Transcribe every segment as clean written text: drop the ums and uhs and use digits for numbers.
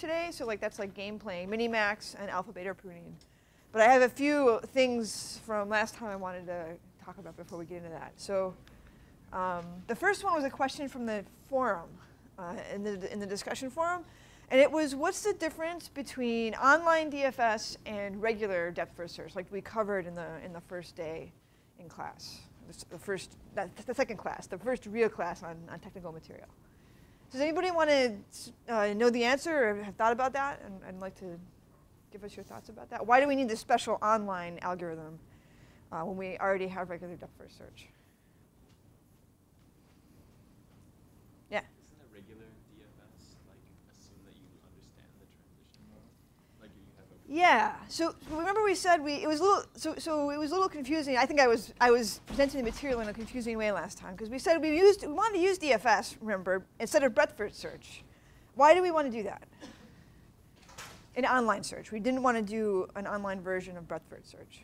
today. So like that's like game playing, Minimax and alpha beta pruning. But I have a few things from last time I wanted to talk about before we get into that. So the first one was a question from the forum, in the discussion forum. And it was, what's the difference between online DFS and regular depth first search, like we covered in the first day in class, the second class, the first real class on technical material. Does anybody want to know the answer or have thought about that? And I'd like to give us your thoughts about that. Why do we need this special online algorithm when we already have regular depth first search? Yeah. Isn't a regular DFS like assume that you understand the transition mode? Like you have a Yeah. So remember we said it was a little it was a little confusing. I think I was presenting the material in a confusing way last time because we said we wanted to use DFS, remember, instead of breadth first search. Why do we want to do that? In online search. We didn't want to do an online version of breadth first search.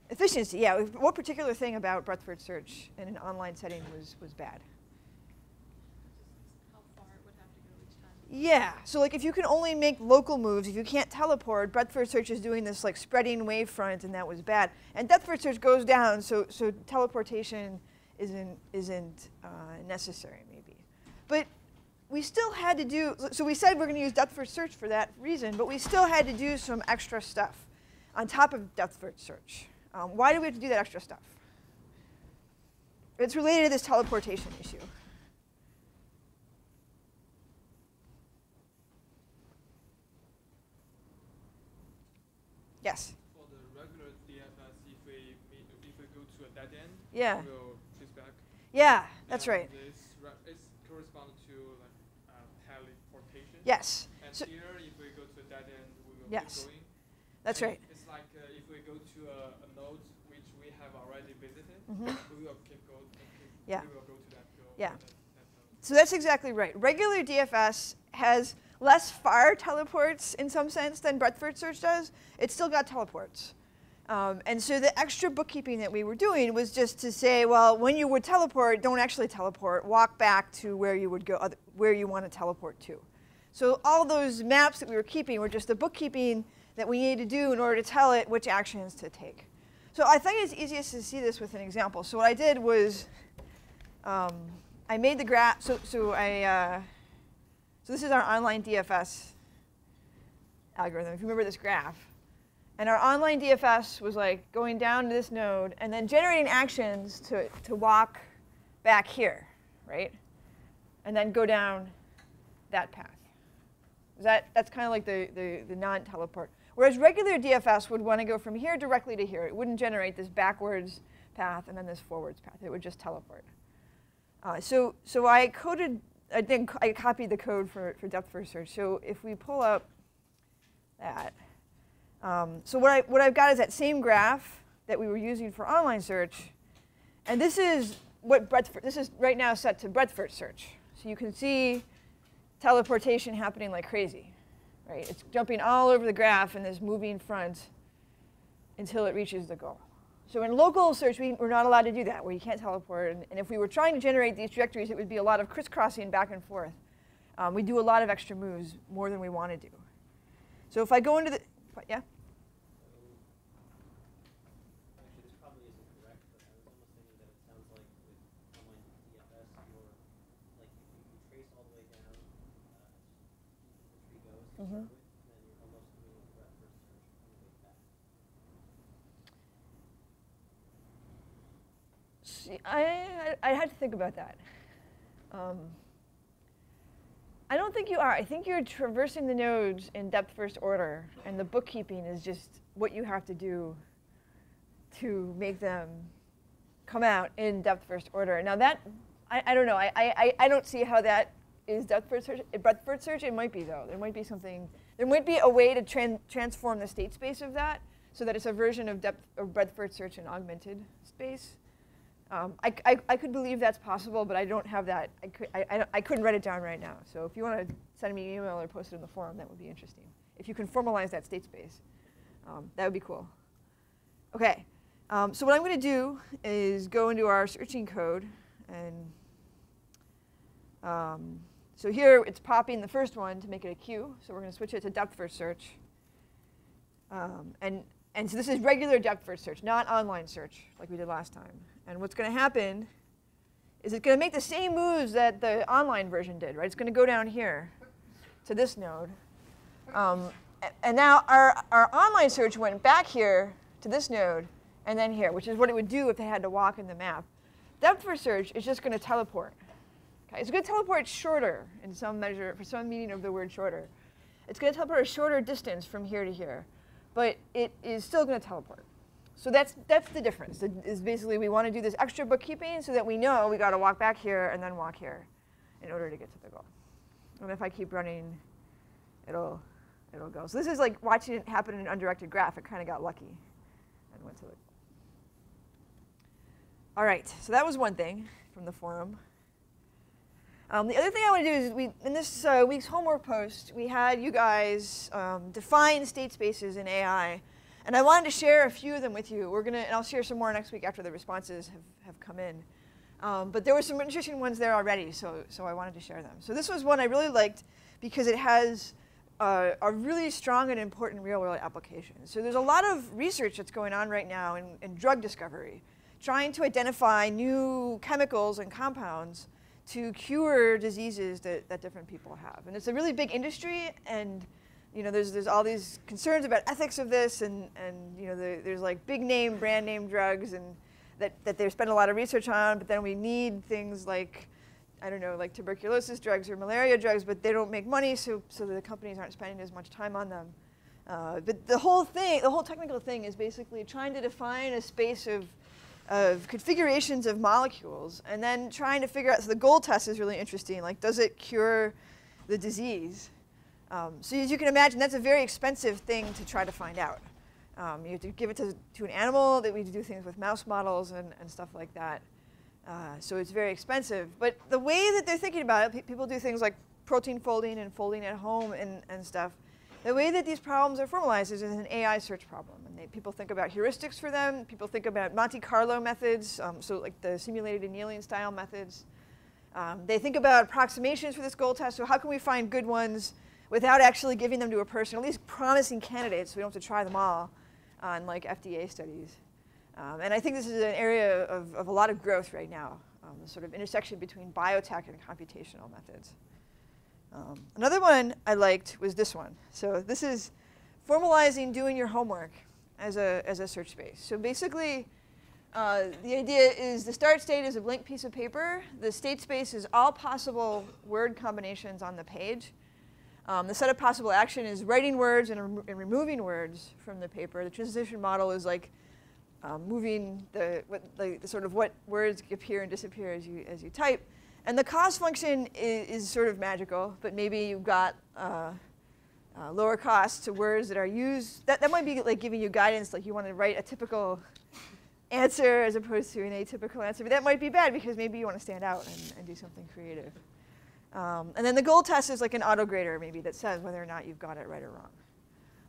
Efficiency, yeah. What particular thing about breadth first search in an online setting was bad? How far it would have to go each time. Yeah, so like if you can only make local moves, if you can't teleport, breadth first search is doing this like spreading wavefront, and that was bad. And depth first search goes down, so teleportation isn't necessary maybe. But we still had to do, so we said we're going to use depth first search for that reason, but we still had to do some extra stuff on top of depth first search. Why do we have to do that extra stuff? It's related to this teleportation issue. Yes? For the regular DFS, if we go to a dead end, Yeah. we'll trace back. Yeah, that's And right. This corresponds to like teleportation. Yes. And So, here, if we go to a dead end, we will Yes. keep going. that's And right. It's like if we go to a node which we have already visited, Mhm. we will keep going. Yeah. We will go to that node. Yeah. That node. So that's exactly right. Regular DFS has less far teleports in some sense than breadth first search does. It's still got teleports. And so the extra bookkeeping that we were doing was just to say, well, when you would teleport, don't actually teleport. Walk back to where you would go, where you want to teleport to. So all those maps that we were keeping were just the bookkeeping that we needed to do in order to tell it which actions to take. So I think it's easiest to see this with an example. So what I did was I made the graph. So this is our online DFS algorithm. If you remember this graph. And our online DFS was like going down to this node and then generating actions to walk back here, right? And then go down that path. That's kind of like the non-teleport. Whereas regular DFS would want to go from here directly to here. It wouldn't generate this backwards path and then this forwards path. It would just teleport. So I copied the code for depth first search. So if we pull up that. So what I've got is that same graph that we were using for online search, and this is this is right now set to breadth first search. So you can see teleportation happening like crazy, right? It's jumping all over the graph in this moving front until it reaches the goal. So in local search, we're not allowed to do that, where you can't teleport. And if we were trying to generate these trajectories, it would be a lot of crisscrossing back and forth. We do a lot of extra moves, more than we want to do. So if I go into the yeah? Actually, this probably isn't correct, but I was almost thinking that it sounds like with online DFS, like if you trace all the way down the tree goes to start with, then you're almost doing breadth first search on the way back. See, I had to think about that. I don't think you are. I think you're traversing the nodes in depth first order, and the bookkeeping is just what you have to do to make them come out in depth first order. Now that, I don't know. I don't see how that is depth first search. Breadth first search, it might be though. There might be something. There might be a way to transform the state space of that so that it's a version of breadth first search in augmented space. I could believe that's possible, but I don't have that. I couldn't write it down right now. So if you want to send me an email or post it in the forum, that would be interesting. If you can formalize that state space, that would be cool. OK, so what I'm going to do is go into our searching code and So here it's popping the first one to make it a queue. So we're going to switch it to depth-first search. And so this is regular depth-first search, not online search like we did last time. And what's going to happen is it's going to make the same moves that the online version did, right? It's going to go down here to this node. And now our online search went back here to this node and then here, which is what it would do if they had to walk in the map. Depth-first search is just going to teleport. Okay? It's going to teleport shorter in some measure, for some meaning of the word shorter. It's going to teleport a shorter distance from here to here. But it is still going to teleport. So that's the difference. Is basically we want to do this extra bookkeeping so that we know we got to walk back here and then walk here in order to get to the goal. And if I keep running, it'll go. So this is like watching it happen in an undirected graph. It kind of got lucky and went to it. All right, so that was one thing from the forum. The other thing I want to do is in this week's homework post, we had you guys define state spaces in AI. And I wanted to share a few of them with you. And I'll share some more next week after the responses have come in. But there were some interesting ones there already, so I wanted to share them. So this was one I really liked because it has a really strong and important real-world application. So there's a lot of research that's going on right now in drug discovery, trying to identify new chemicals and compounds to cure diseases that different people have. And it's a really big industry, and there's all these concerns about ethics of this, and there's like big name, brand name drugs, and that they spend a lot of research on, but then we need things like, I don't know, like tuberculosis drugs or malaria drugs, but they don't make money, so the companies aren't spending as much time on them. But the whole technical thing is basically trying to define a space of configurations of molecules, and then trying to figure out, so the goal test is really interesting, like does it cure the disease? So as you can imagine, that's a very expensive thing to try to find out. You have to give it to an animal, that we do things with mouse models and stuff like that. So it's very expensive. But the way that they're thinking about it, people do things like protein folding and folding at home and stuff. The way that these problems are formalized is an AI search problem. And people think about heuristics for them. People think about Monte Carlo methods, so like the simulated annealing style methods. They think about approximations for this goal test. So how can we find good ones without actually giving them to a person, at least promising candidates, so we don't have to try them all on like FDA studies. And I think this is an area of a lot of growth right now, the sort of intersection between biotech and computational methods. Another one I liked was this one. So this is formalizing doing your homework as a search space. So basically, the idea is the start state is a blank piece of paper. The state space is all possible word combinations on the page. The set of possible action is writing words and removing words from the paper. The transition model is like moving what words appear and disappear as you type. And the cost function is sort of magical, but maybe you've got lower costs to words that are used. That might be like giving you guidance, like you want to write a typical answer as opposed to an atypical answer. But that might be bad because maybe you want to stand out and do something creative. And then the goal test is like an autograder maybe that says whether or not you've got it right or wrong.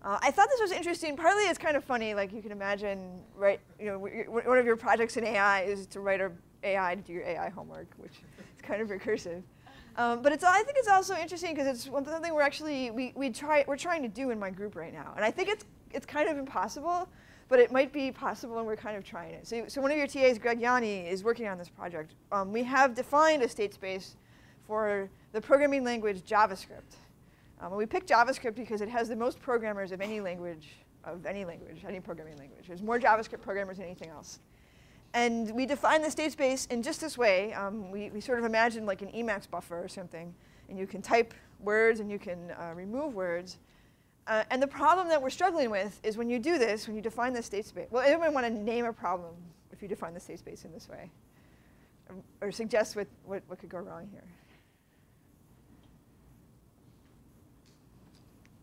I thought this was interesting. Partly it's kind of funny, like you can imagine, right? One of your projects in AI is to write an AI to do your AI homework, which is kind of recursive. But I think it's also interesting because it's something we're trying to do in my group right now. And I think it's kind of impossible, but it might be possible, and we're kind of trying it. So one of your TAs, Greg Yanni, is working on this project. We have defined a state space for the programming language JavaScript. We picked JavaScript because it has the most programmers of any language, any programming language. There's more JavaScript programmers than anything else. And we define the state space in just this way. We sort of imagine like an Emacs buffer or something, and you can type words and you can remove words. And the problem that we're struggling with is when you do this, when you define the state space. Well, anyone want to name a problem if you define the state space in this way? Or suggest what could go wrong here?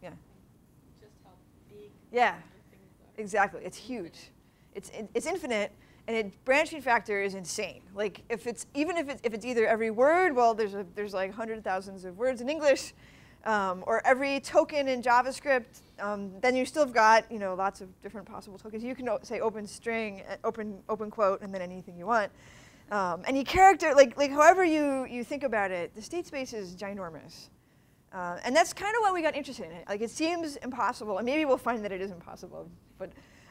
Yeah. Just how big Yeah, things are. exactly. It's huge. It's infinite, and its branching factor is insane. Like if it's either every word, well, there's like hundreds of thousands of words in English, or every token in JavaScript. Then you still have got lots of different possible tokens. You can say open string, open quote, and then anything you want. Any character, like however you think about it, the state space is ginormous. And that's kind of why we got interested in it. Like, it seems impossible, and maybe we'll find that it is impossible. But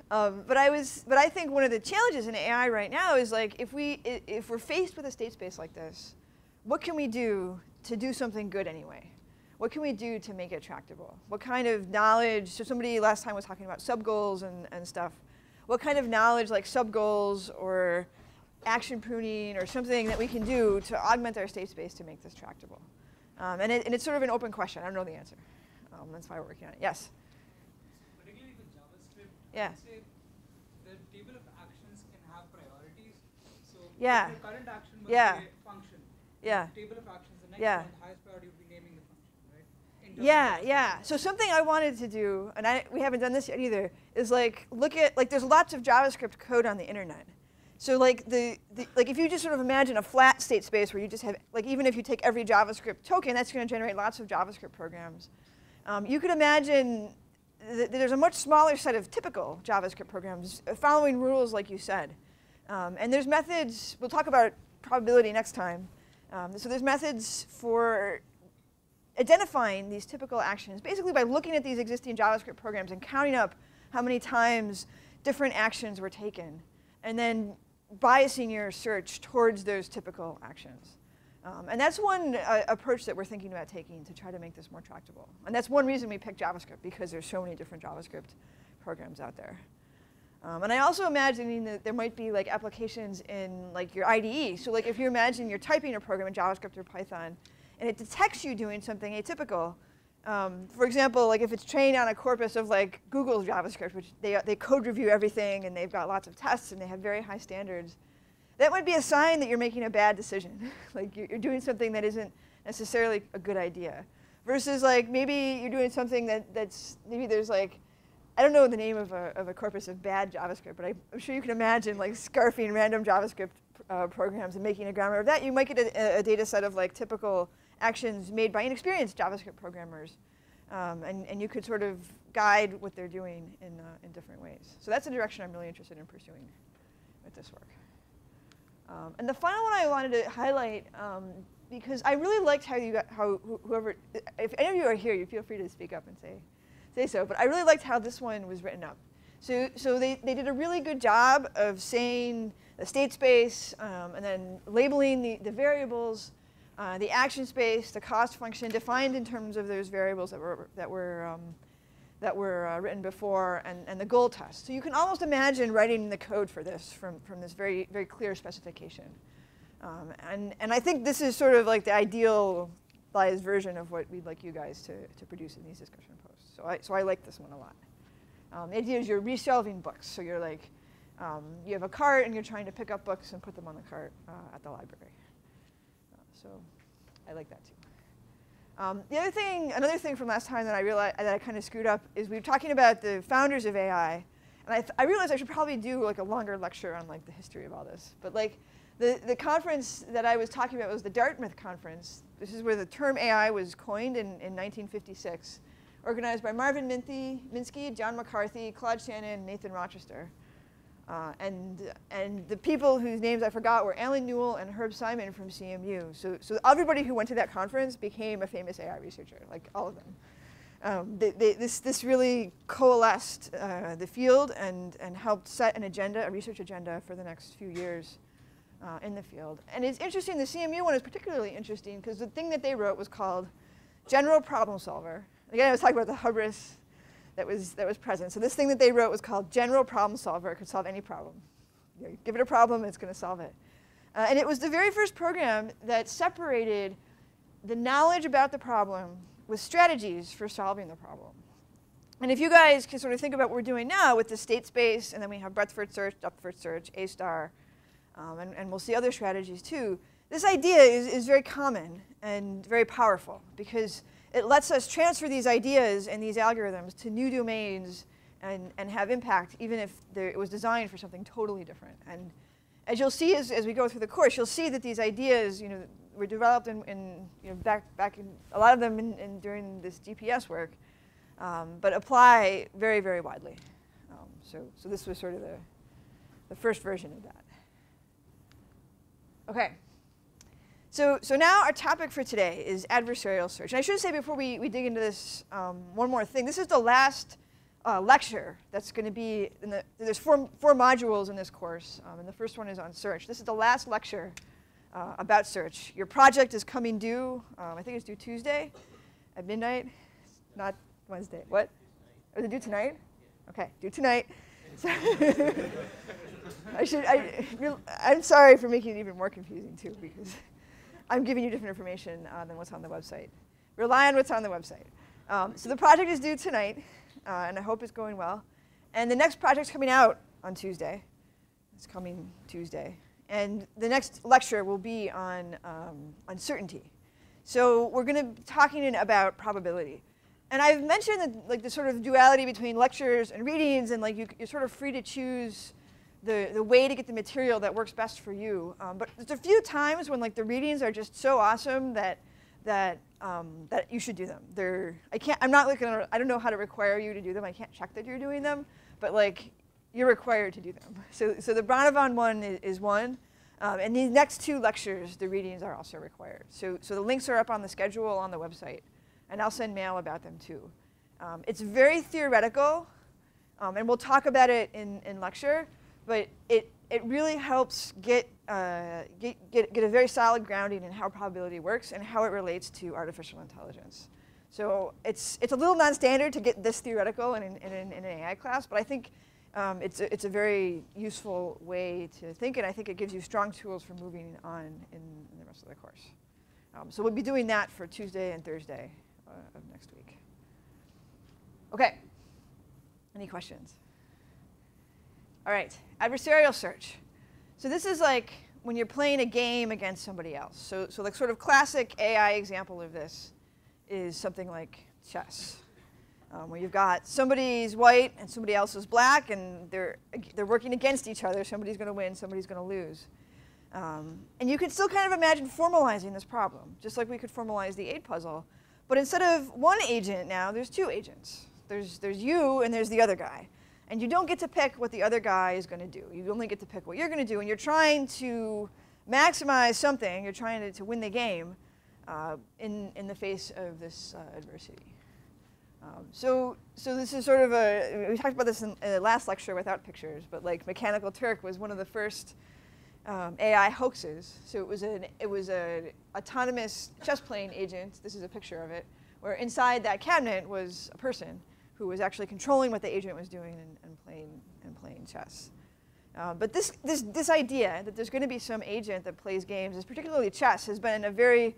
I think one of the challenges in AI right now is, like, if we're faced with a state space like this, what can we do to do something good anyway? What can we do to make it tractable? What kind of knowledge? So somebody last time was talking about sub-goals and stuff. What kind of knowledge, like sub-goals or action pruning or something that we can do to augment our state space to make this tractable? And it's sort of an open question. I don't know the answer. That's why we're working on it. Yes? Particularly with JavaScript, Yeah. I'd say the table of actions can have priorities. So Yeah. the current action must Yeah. be a function. Yeah. Table of actions, the next Yeah. one, the highest priority would be naming the function, right? In terms of Yeah, JavaScript. yeah. So something I wanted to do, and we haven't done this yet either, is like look at, like, there's lots of JavaScript code on the internet. So like like if you just sort of imagine a flat state space where you just have, like, even if you take every JavaScript token, that's going to generate lots of JavaScript programs. You could imagine that there's a much smaller set of typical JavaScript programs following rules like you said. And there's methods, we'll talk about probability next time. So there's methods for identifying these typical actions, basically by looking at these existing JavaScript programs and counting up how many times different actions were taken, and then biasing your search towards those typical actions. And that's one approach that we're thinking about taking to try to make this more tractable. And that's one reason we picked JavaScript, because there's so many different JavaScript programs out there. And I also imagining that there might be like applications in like your IDE. So like if you imagine you're typing a program in JavaScript or Python, and it detects you doing something atypical. For example, like if it's trained on a corpus of like Google's JavaScript, which they code review everything, and they've got lots of tests, and they have very high standards, that might be a sign that you're making a bad decision. Like you're doing something that isn't necessarily a good idea. Versus like maybe you're doing something that's, maybe there's like, I don't know the name of a corpus of bad JavaScript, but I'm sure you can imagine like scarfing random JavaScript programs and making a grammar of that. You might get a data set of like typical actions made by inexperienced JavaScript programmers. And you could sort of guide what they're doing in different ways. So that's a direction I'm really interested in pursuing with this work. And the final one I wanted to highlight, because I really liked how whoever, if any of you are here, you feel free to speak up and say so, but I really liked how this one was written up. So they did a really good job of saying the state space, and then labeling the variables, the action space, the cost function defined in terms of those variables that were written before, and the goal test. So you can almost imagine writing the code for this from this very, very clear specification. And I think this is sort of like the idealized version of what we'd like you guys to produce in these discussion posts. So I like this one a lot. The idea is you're reshelving books. So you're like, you have a cart and you're trying to pick up books and put them on the cart at the library. So I like that too. Another thing from last time that I realized that I kind of screwed up is we were talking about the founders of AI, and I realized I should probably do like a longer lecture on like the history of all this. But like the conference that I was talking about was the Dartmouth Conference. This is where the term AI was coined in 1956, organized by Marvin Minsky, John McCarthy, Claude Shannon, and Nathan Rochester. And the people whose names I forgot were Alan Newell and Herb Simon from CMU. So everybody who went to that conference became a famous AI researcher, like all of them. This really coalesced the field and helped set an agenda, a research agenda for the next few years in the field. And it's interesting, the CMU one is particularly interesting because the thing that they wrote was called General Problem Solver. Again, I was talking about the hubris that was present. So this thing that they wrote was called General Problem Solver. It could solve any problem. You give it a problem, it's going to solve it. And it was the very first program that separated the knowledge about the problem with strategies for solving the problem. And if you guys can sort of think about what we're doing now with the state space, and then we have breadth-first search, depth-first search, A*, and we'll see other strategies too, this idea is very common and very powerful because it lets us transfer these ideas and these algorithms to new domains and have impact, even if it was designed for something totally different. And as you'll see as we go through the course, you'll see that these ideas, were developed back in a lot of them during this GPS work, but apply very, very widely. So this was sort of the first version of that. Okay. So now our topic for today is adversarial search. And I should say before we dig into this, one more thing. This is the last lecture that's going to be there's four modules in this course, and the first one is on search. This is the last lecture about search. Your project is coming due, I think it's due Tuesday at midnight, not Wednesday. What? Is it due tonight? Okay, due tonight. So I'm sorry for making it even more confusing too, because I'm giving you different information than what's on the website. Rely on what's on the website. So the project is due tonight, and I hope it's going well. And the next project's coming out on Tuesday. It's coming Tuesday. And the next lecture will be on uncertainty. So we're going to be talking about probability. And I've mentioned that, like, the sort of duality between lectures and readings, and like you're sort of free to choose the way to get the material that works best for you. But there's a few times when, like, the readings are just so awesome that you should do them. I don't know how to require you to do them. I can't check that you're doing them, but like you're required to do them. So the Bronavon one is one, and these next two lectures, the readings are also required. So the links are up on the schedule on the website, and I'll send mail about them too. It's very theoretical, and we'll talk about it in lecture, but it really helps get a very solid grounding in how probability works and how it relates to artificial intelligence. So it's a little non-standard to get this theoretical in an AI class, but I think it's a very useful way to think, and I think it gives you strong tools for moving on in the rest of the course. So we'll be doing that for Tuesday and Thursday of next week. Okay. Any questions? All right, adversarial search. So this is like when you're playing a game against somebody else. So like sort of classic AI example of this is something like chess, where you've got somebody's white and somebody else is black, and they're working against each other. Somebody's going to win, somebody's going to lose. And you can still kind of imagine formalizing this problem, just like we could formalize the 8 puzzle. But instead of one agent now, there's 2 agents. There's you and there's the other guy. And you don't get to pick what the other guy is going to do. You only get to pick what you're going to do. And you're trying to maximize something. You're trying to win the game in the face of this adversity. So this is sort of we talked about this in the last lecture without pictures, but like Mechanical Turk was one of the first AI hoaxes. So it was an autonomous chess playing agent. This is a picture of it, where inside that cabinet was a person who was actually controlling what the agent was doing and playing chess. But this idea that there's going to be some agent that plays games, particularly chess, has been a very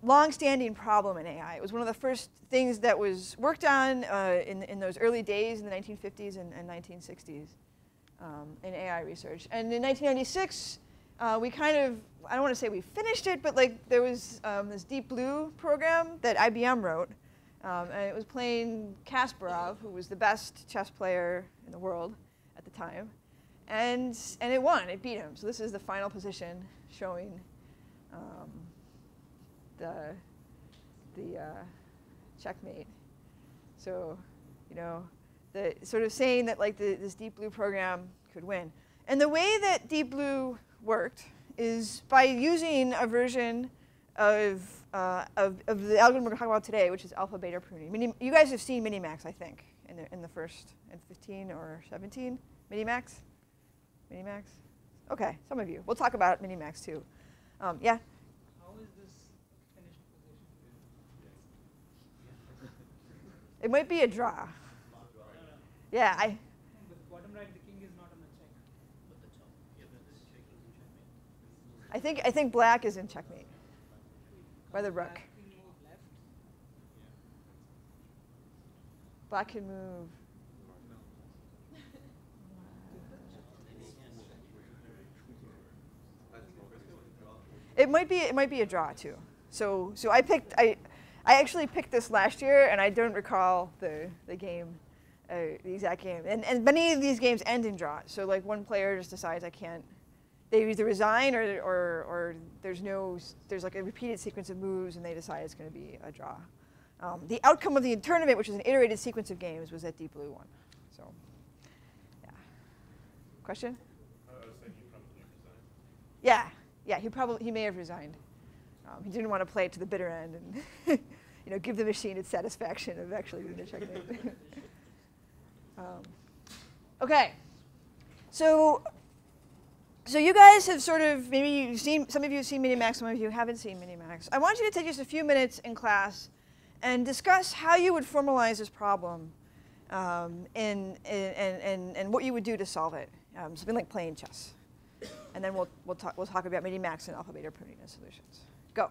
long-standing problem in AI. It was one of the first things that was worked on in those early days in the 1950s and 1960s in AI research. And in 1996, we kind of, I don't want to say we finished it, but like there was this Deep Blue program that IBM wrote. And it was playing Kasparov, who was the best chess player in the world at the time. And it won. It beat him. So this is the final position showing the checkmate. So, the sort of saying that like this Deep Blue program could win. And the way that Deep Blue worked is by using a version of the algorithm we're talking about today, which is alpha beta pruning. You guys have seen Minimax, I think, in the first, in 15 or 17? Minimax? Minimax? Okay, some of you. We'll talk about Minimax too. Yeah? How is this finished position? It might be a draw. Yeah, But the bottom right, the king is not on the check. But the top, yeah, but this checking is in checkmate. I think black is in checkmate by the rook. Black can move left. Black can move. It might be a draw too. So I actually picked this last year, and I don't recall the game, the exact game. And many of these games end in draws. So like one player just decides I can't. They either resign or there's like a repeated sequence of moves, and they decide it's going to be a draw. The outcome of the tournament, which is an iterated sequence of games, was that Deep Blue won. So, yeah. Question? I was thinking from the new design. Yeah. Yeah, he may have resigned. He didn't want to play it to the bitter end and give the machine its satisfaction of actually doing the checkmate. Okay, so you guys have sort of, maybe you've seen, some of you have seen Minimax, some of you haven't seen Minimax. I want you to take just a few minutes in class and discuss how you would formalize this problem and what you would do to solve it. Something like playing chess. And then we'll talk about Minimax and alpha beta primitiveness solutions. Go.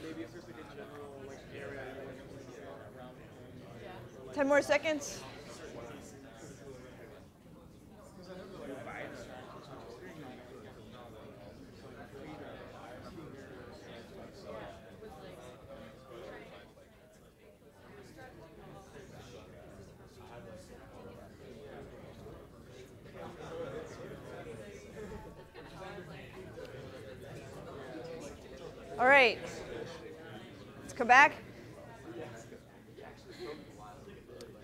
Maybe if there's like a general like area you want to be around home. 10 more seconds. All right. Let's come back.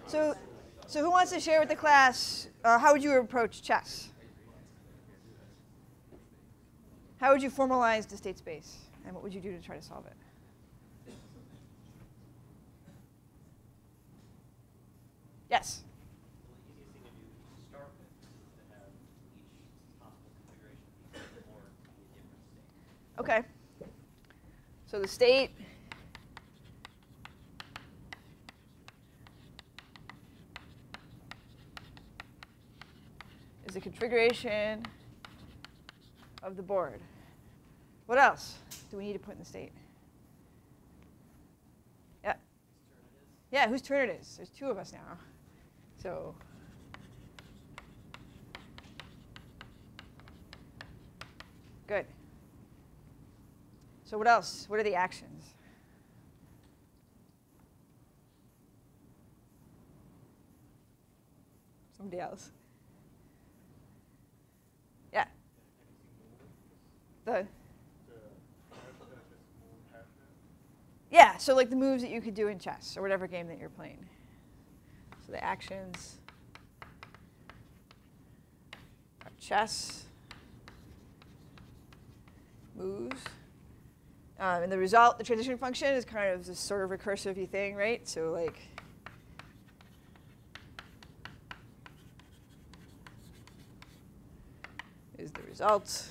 So who wants to share with the class, how would you approach chess? How would you formalize the state space? And what would you do to try to solve it? Yes? The easiest thing to do to start with is to have each possible configuration piece of the board be a different state. Okay. So the state is the configuration of the board. What else do we need to put in the state? Yeah. Yeah, whose turn it is? There's two of us now. So good. So what else? What are the actions? Somebody else. Yeah. Yeah, so like the moves that you could do in chess or whatever game that you're playing. So the actions are chess, moves. And the result, the transition function, is kind of this sort of recursive-y thing, right? So like, is the result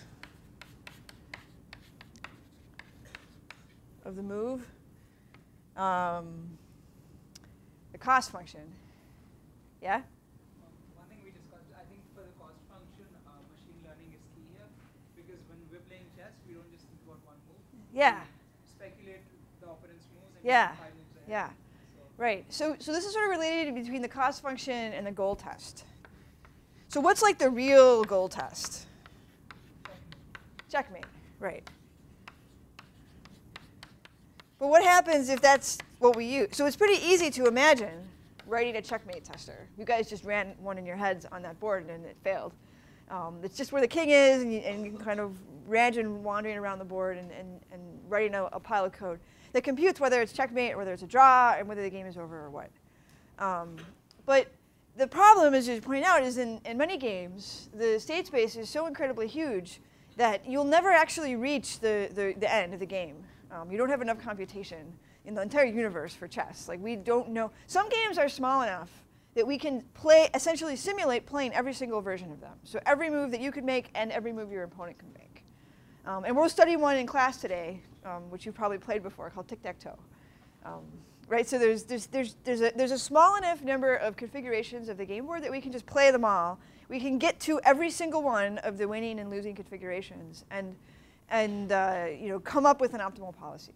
of the move. The cost function. Yeah? One thing we discussed, I think for the cost function, machine learning is key here, because when we're playing chess, we don't just think about one move. Yeah. We speculate the opponent's moves and Yeah. 5 moves ahead. Yeah. So Right. So this is sort of related between the cost function and the goal test. So what's like the real goal test? Checkmate. Right. But what happens if that's what we use? So it's pretty easy to imagine writing a checkmate tester. You guys just ran one in your heads on that board and it failed. It's just where the king is, and you can kind of imagine wandering around the board and writing a pile of code that computes whether it's checkmate or whether it's a draw and whether the game is over or what. But the problem, as you point out, is in many games, the state space is so incredibly huge that you'll never actually reach the end of the game. You don't have enough computation in the entire universe for chess. Like, we don't know. Some games are small enough that we can essentially simulate playing every single version of them. So every move that you could make and every move your opponent can make. And we'll study one in class today, which you've probably played before, called tic-tac-toe. Right? So there's a small enough number of configurations of the game board that we can just play them all. We can get to every single one of the winning and losing configurations and come up with an optimal policy.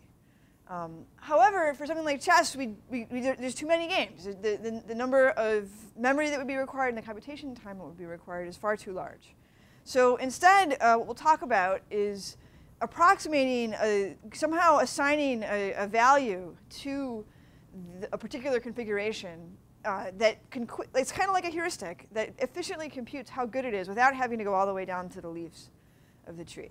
However, for something like chess, there's too many games. The number of memory that would be required and the computation time that would be required is far too large. So instead, what we'll talk about is approximating, somehow assigning a value to a particular configuration that it's kind of like a heuristic that efficiently computes how good it is without having to go all the way down to the leaves of the tree.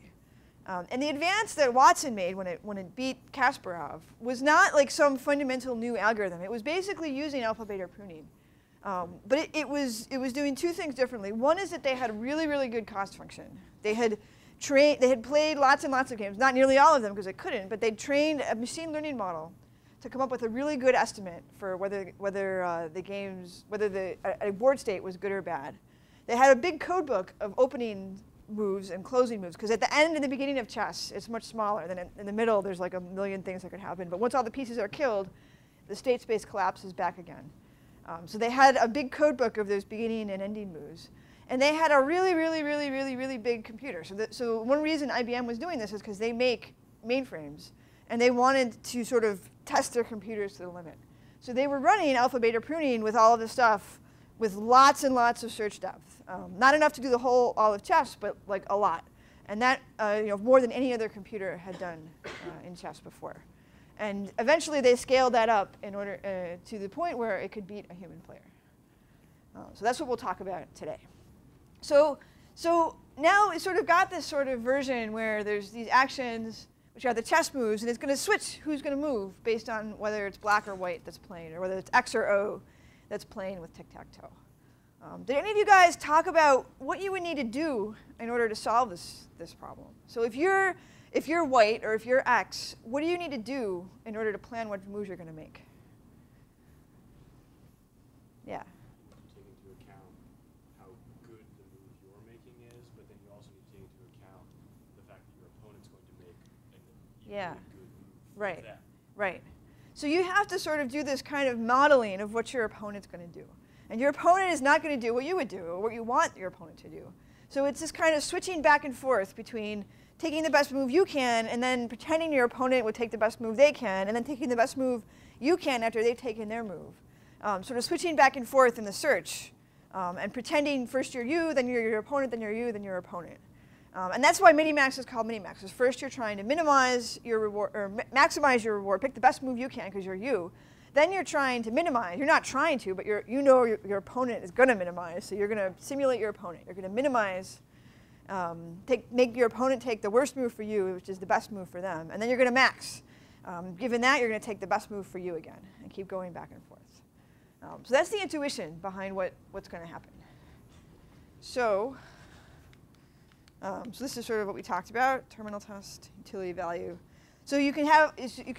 And the advance that Watson made when it beat Kasparov was not like some fundamental new algorithm. It was basically using alpha beta pruning. But it was doing two things differently. One is that they had a really, really good cost function. They had played lots and lots of games, not nearly all of them because they couldn't, but they trained a machine learning model to come up with a really good estimate for whether a board state was good or bad. They had a big code book of opening moves and closing moves, because at the end and the beginning of chess, it's much smaller. Than in the middle, there's like a million things that could happen. But once all the pieces are killed, the state space collapses back again. So they had a big code book of those beginning and ending moves. And they had a really, really, really, really, really big computer. So one reason IBM was doing this is because they make mainframes. And they wanted to sort of test their computers to the limit. So they were running alpha beta pruning with all of this stuff with lots and lots of search depth. Not enough to do all of chess, but like a lot. And that, more than any other computer had done in chess before. And eventually they scaled that up in order to the point where it could beat a human player. So that's what we'll talk about today. So now it's sort of got this sort of version where there's these actions, which are the chess moves, and it's going to switch who's going to move based on whether it's black or white that's playing, or whether it's X or O that's playing with tic-tac-toe. Did any of you guys talk about what you would need to do in order to solve this problem? So if you're white or if you're X, what do you need to do in order to plan what moves you're going to make? Yeah. Take into account how good the move you're making is, but then you also need to take into account the fact that your opponent's going to make an equally good move. Right. That. Right. So you have to sort of do this kind of modeling of what your opponent's going to do. And your opponent is not going to do what you would do or what you want your opponent to do. So it's this kind of switching back and forth between taking the best move you can and then pretending your opponent would take the best move they can and then taking the best move you can after they've taken their move. Sort of switching back and forth in the search and pretending first you're you, then you're your opponent, then you're you, then your opponent. And that's why Minimax is called Minimax. Because first you're trying to minimize your reward, or maximize your reward, pick the best move you can because you're you. Then you're trying to minimize. You're not trying to, but you know your opponent is going to minimize. So you're going to simulate your opponent. You're going to minimize, make your opponent take the worst move for you, which is the best move for them. And then you're going to max. Given that, you're going to take the best move for you again and keep going back and forth. So that's the intuition behind what's going to happen. So this is sort of what we talked about: terminal test, utility value. So you can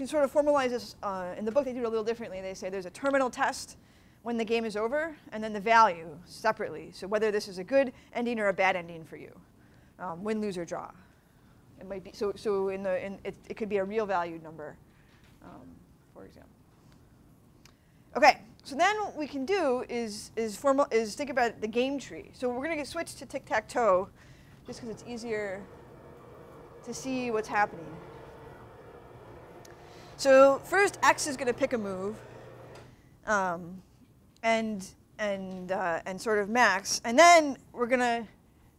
sort of formalize this in the book. They do it a little differently. They say there's a terminal test when the game is over, and then the value separately. So whether this is a good ending or a bad ending for you, win, lose, or draw. It might be so. It could be a real valued number, for example. Okay. So then what we can do is think about the game tree. So we're going to switch to tic-tac-toe, just because it's easier to see what's happening. So first, X is going to pick a move. and sort of max. And then we're going to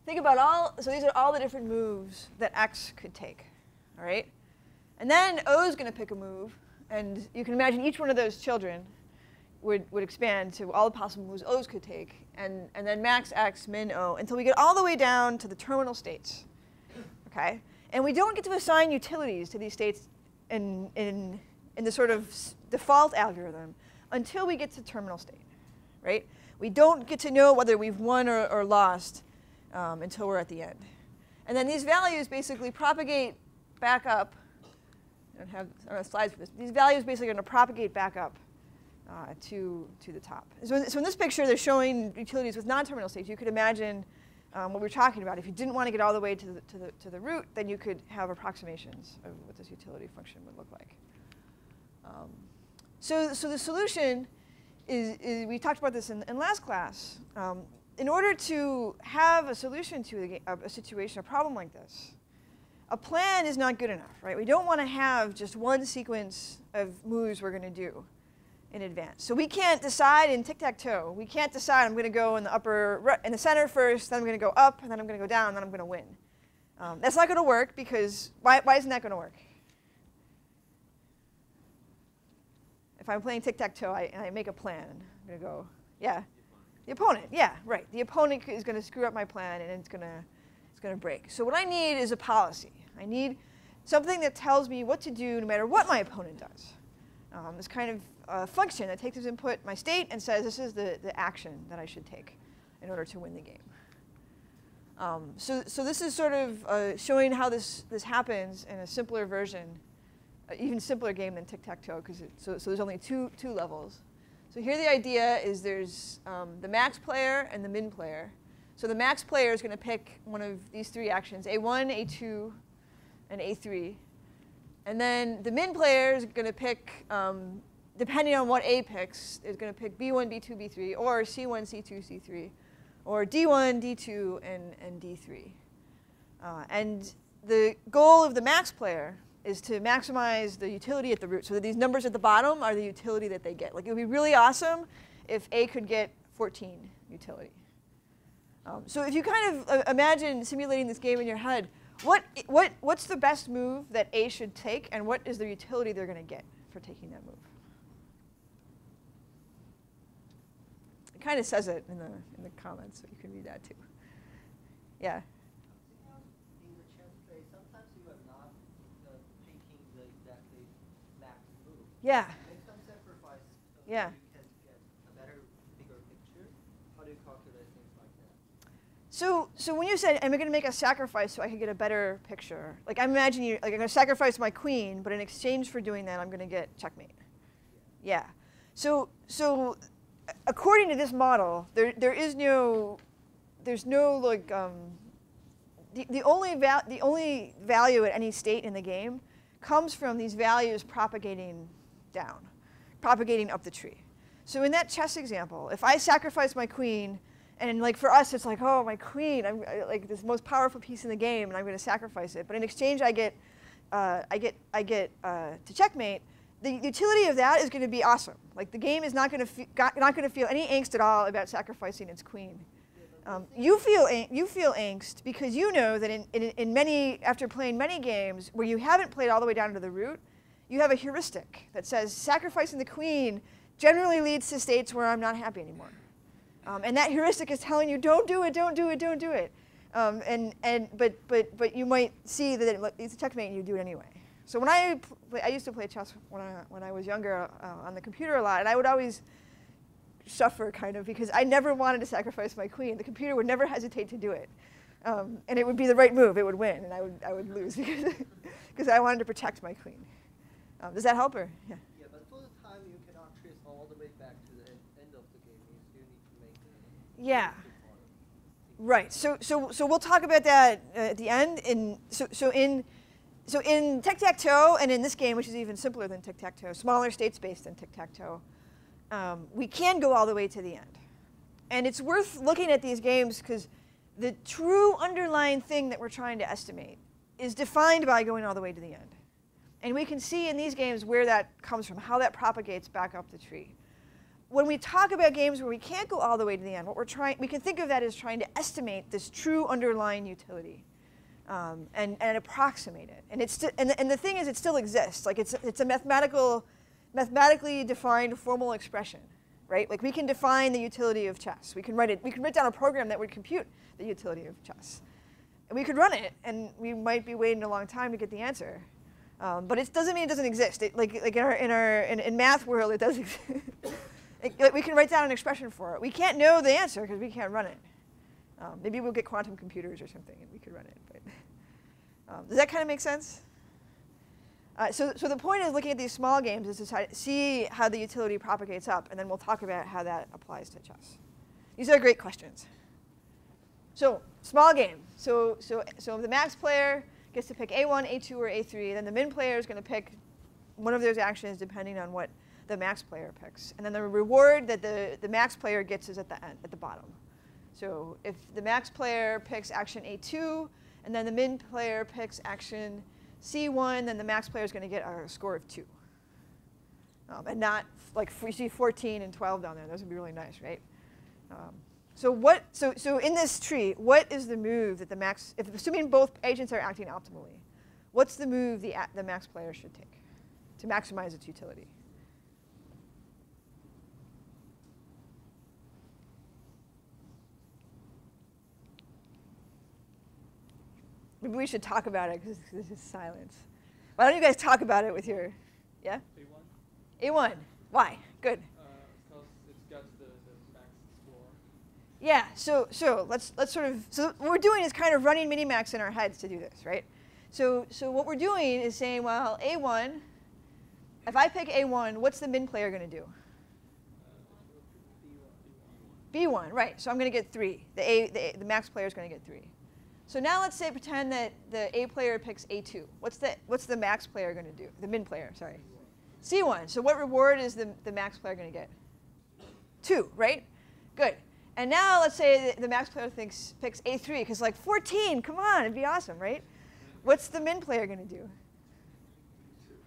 think about so these are all the different moves that X could take, all right? And then O is going to pick a move, and you can imagine each one of those children would expand to all the possible moves O's could take, and then max X, min O, until we get all the way down to the terminal states, okay? And we don't get to assign utilities to these states in the sort of default algorithm until we get to terminal state, right? We don't get to know whether we've won or lost until we're at the end. And then these values basically propagate back up. I don't have slides for this. These values basically are going to propagate back up to the top. So in this picture, they're showing utilities with non-terminal states. You could imagine what we were talking about. If you didn't want to get all the way to the root, then you could have approximations of what this utility function would look like. So the solution is we talked about this in last class. In order to have a solution to a situation, a problem like this, a plan is not good enough, right? We don't want to have just one sequence of moves we're going to do in advance. So we can't decide in tic-tac-toe. We can't decide I'm going to go in the center first, then I'm going to go up, and then I'm going to go down, and then I'm going to win. That's not going to work because why isn't that going to work? If I'm playing tic-tac-toe and I make a plan, I'm going to go, yeah. The opponent, yeah, right. The opponent is going to screw up my plan, and it's going to break. So what I need is a policy. I need something that tells me what to do no matter what my opponent does. This kind of function that takes as input my state and says this is the action that I should take in order to win the game. So this is sort of showing how this happens in a simpler version, even simpler game than tic-tac-toe, so there's only two levels. So here the idea is there's the max player and the min player. So the max player is going to pick one of these three actions, A1, A2, and A3. And then the min player is going to pick, depending on what A picks, is going to pick B1, B2, B3, or C1, C2, C3, or D1, D2, and D3. And the goal of the max player is to maximize the utility at the root, so that these numbers at the bottom are the utility that they get. Like, it would be really awesome if A could get 14 utility. So if you kind of imagine simulating this game in your head, what's the best move that A should take, and what is the utility they're going to get for taking that move? It kind of says it in the comments, so you can read that too. Yeah. In the chess play, sometimes you are not picking the exactly max move. Yeah. Make some sacrifice. Yeah. You can get a better, bigger picture. How do you calculate things like that? So when you said, am I going to make a sacrifice so I can get a better picture? Like, I'm imagining I'm going to sacrifice my queen, but in exchange for doing that, I'm going to get checkmate. Yeah. So according to this model, there's no like the only value at any state in the game comes from these values propagating down, propagating up the tree. So in that chess example, if I sacrifice my queen, and like for us, it's like, oh, my queen, I'm like this most powerful piece in the game, and I'm going to sacrifice it. But in exchange, I get to checkmate. The utility of that is going to be awesome. Like, the game is not going to feel any angst at all about sacrificing its queen. You feel angst because you know that after playing many games where you haven't played all the way down to the root, you have a heuristic that says sacrificing the queen generally leads to states where I'm not happy anymore. And that heuristic is telling you, don't do it, don't do it, don't do it. But you might see that it's a checkmate and you do it anyway. So when I used to play chess when I was younger on the computer a lot, and I would always suffer kind of because I never wanted to sacrifice my queen. The computer would never hesitate to do it, and it would be the right move. It would win, and I would lose because I wanted to protect my queen. Does that help her? Yeah. Yeah, but for the time you cannot trace all the way back to the end of the game. You still need to make the Yeah. Right. So we'll talk about that at the end. So in tic-tac-toe, and in this game, which is even simpler than tic-tac-toe, smaller state-space than tic-tac-toe, we can go all the way to the end. And it's worth looking at these games because the true underlying thing that we're trying to estimate is defined by going all the way to the end. And we can see in these games where that comes from, how that propagates back up the tree. when we talk about games where we can't go all the way to the end, we can think of that as trying to estimate this true underlying utility and approximate it. And and the thing is, it still exists. Like it's a mathematically defined formal expression, right? Like we can define the utility of chess. We can write down a program that would compute the utility of chess. And we could run it, and we might be waiting a long time to get the answer. But it doesn't mean it doesn't exist. Like in math world, it does exist. We can write down an expression for it. We can't know the answer because we can't run it. Maybe we'll get quantum computers or something, and we could run it. But does that kind of make sense? So the point of looking at these small games is to see how the utility propagates up, and then we'll talk about how that applies to chess. These are great questions. So small game. So the max player gets to pick A1, A2, or A3. Then the min player is going to pick one of those actions depending on what the max player picks. And then the reward that the max player gets is at the end, at the bottom. So if the max player picks action A2, and then the min player picks action C1, then the max player is going to get a score of 2. And not, like, you see 14 and 12 down there. Those would be really nice, right? So in this tree, what is the move that the max, assuming both agents are acting optimally, what's the move the max player should take to maximize its utility? Maybe we should talk about it because this is silence. Why don't you guys talk about it with your, yeah? A1. A1. Why? Good. Because it's got the max score. Yeah. So let's sort of, so what we're doing is kind of running Minimax in our heads to do this, right? So what we're doing is saying, well, A1. If I pick A1, what's the min player going to do? B1, right? So I'm going to get 3. The max player is going to get 3. So now let's say pretend that the A player picks A2. What's the max player going to do? The min player, sorry. C1. So what reward is the max player going to get? 2, right? Good. And now let's say the max player picks A3 because like 14, come on, it'd be awesome, right? What's the min player going to do?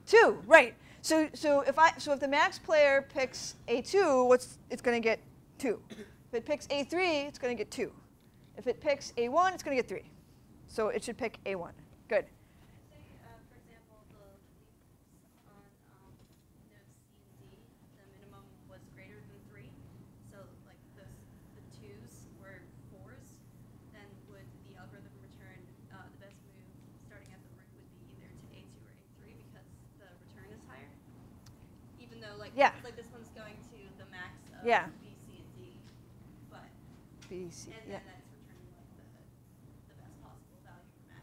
2, right? So if the max player picks A2, it's going to get 2. If it picks A3, it's going to get 2. If it picks A1, it's going to get 3. So it should pick A1. Good. Say, for example, the leaps on nodes C and D, the minimum was greater than 3. So like the 2s were 4s, then would the algorithm return the best move starting at the root would be either to A2 or A3 because the return is higher? Even though like this one's going to the max of B, C, and D, but B, C, and then that's returning like the best possible value for max.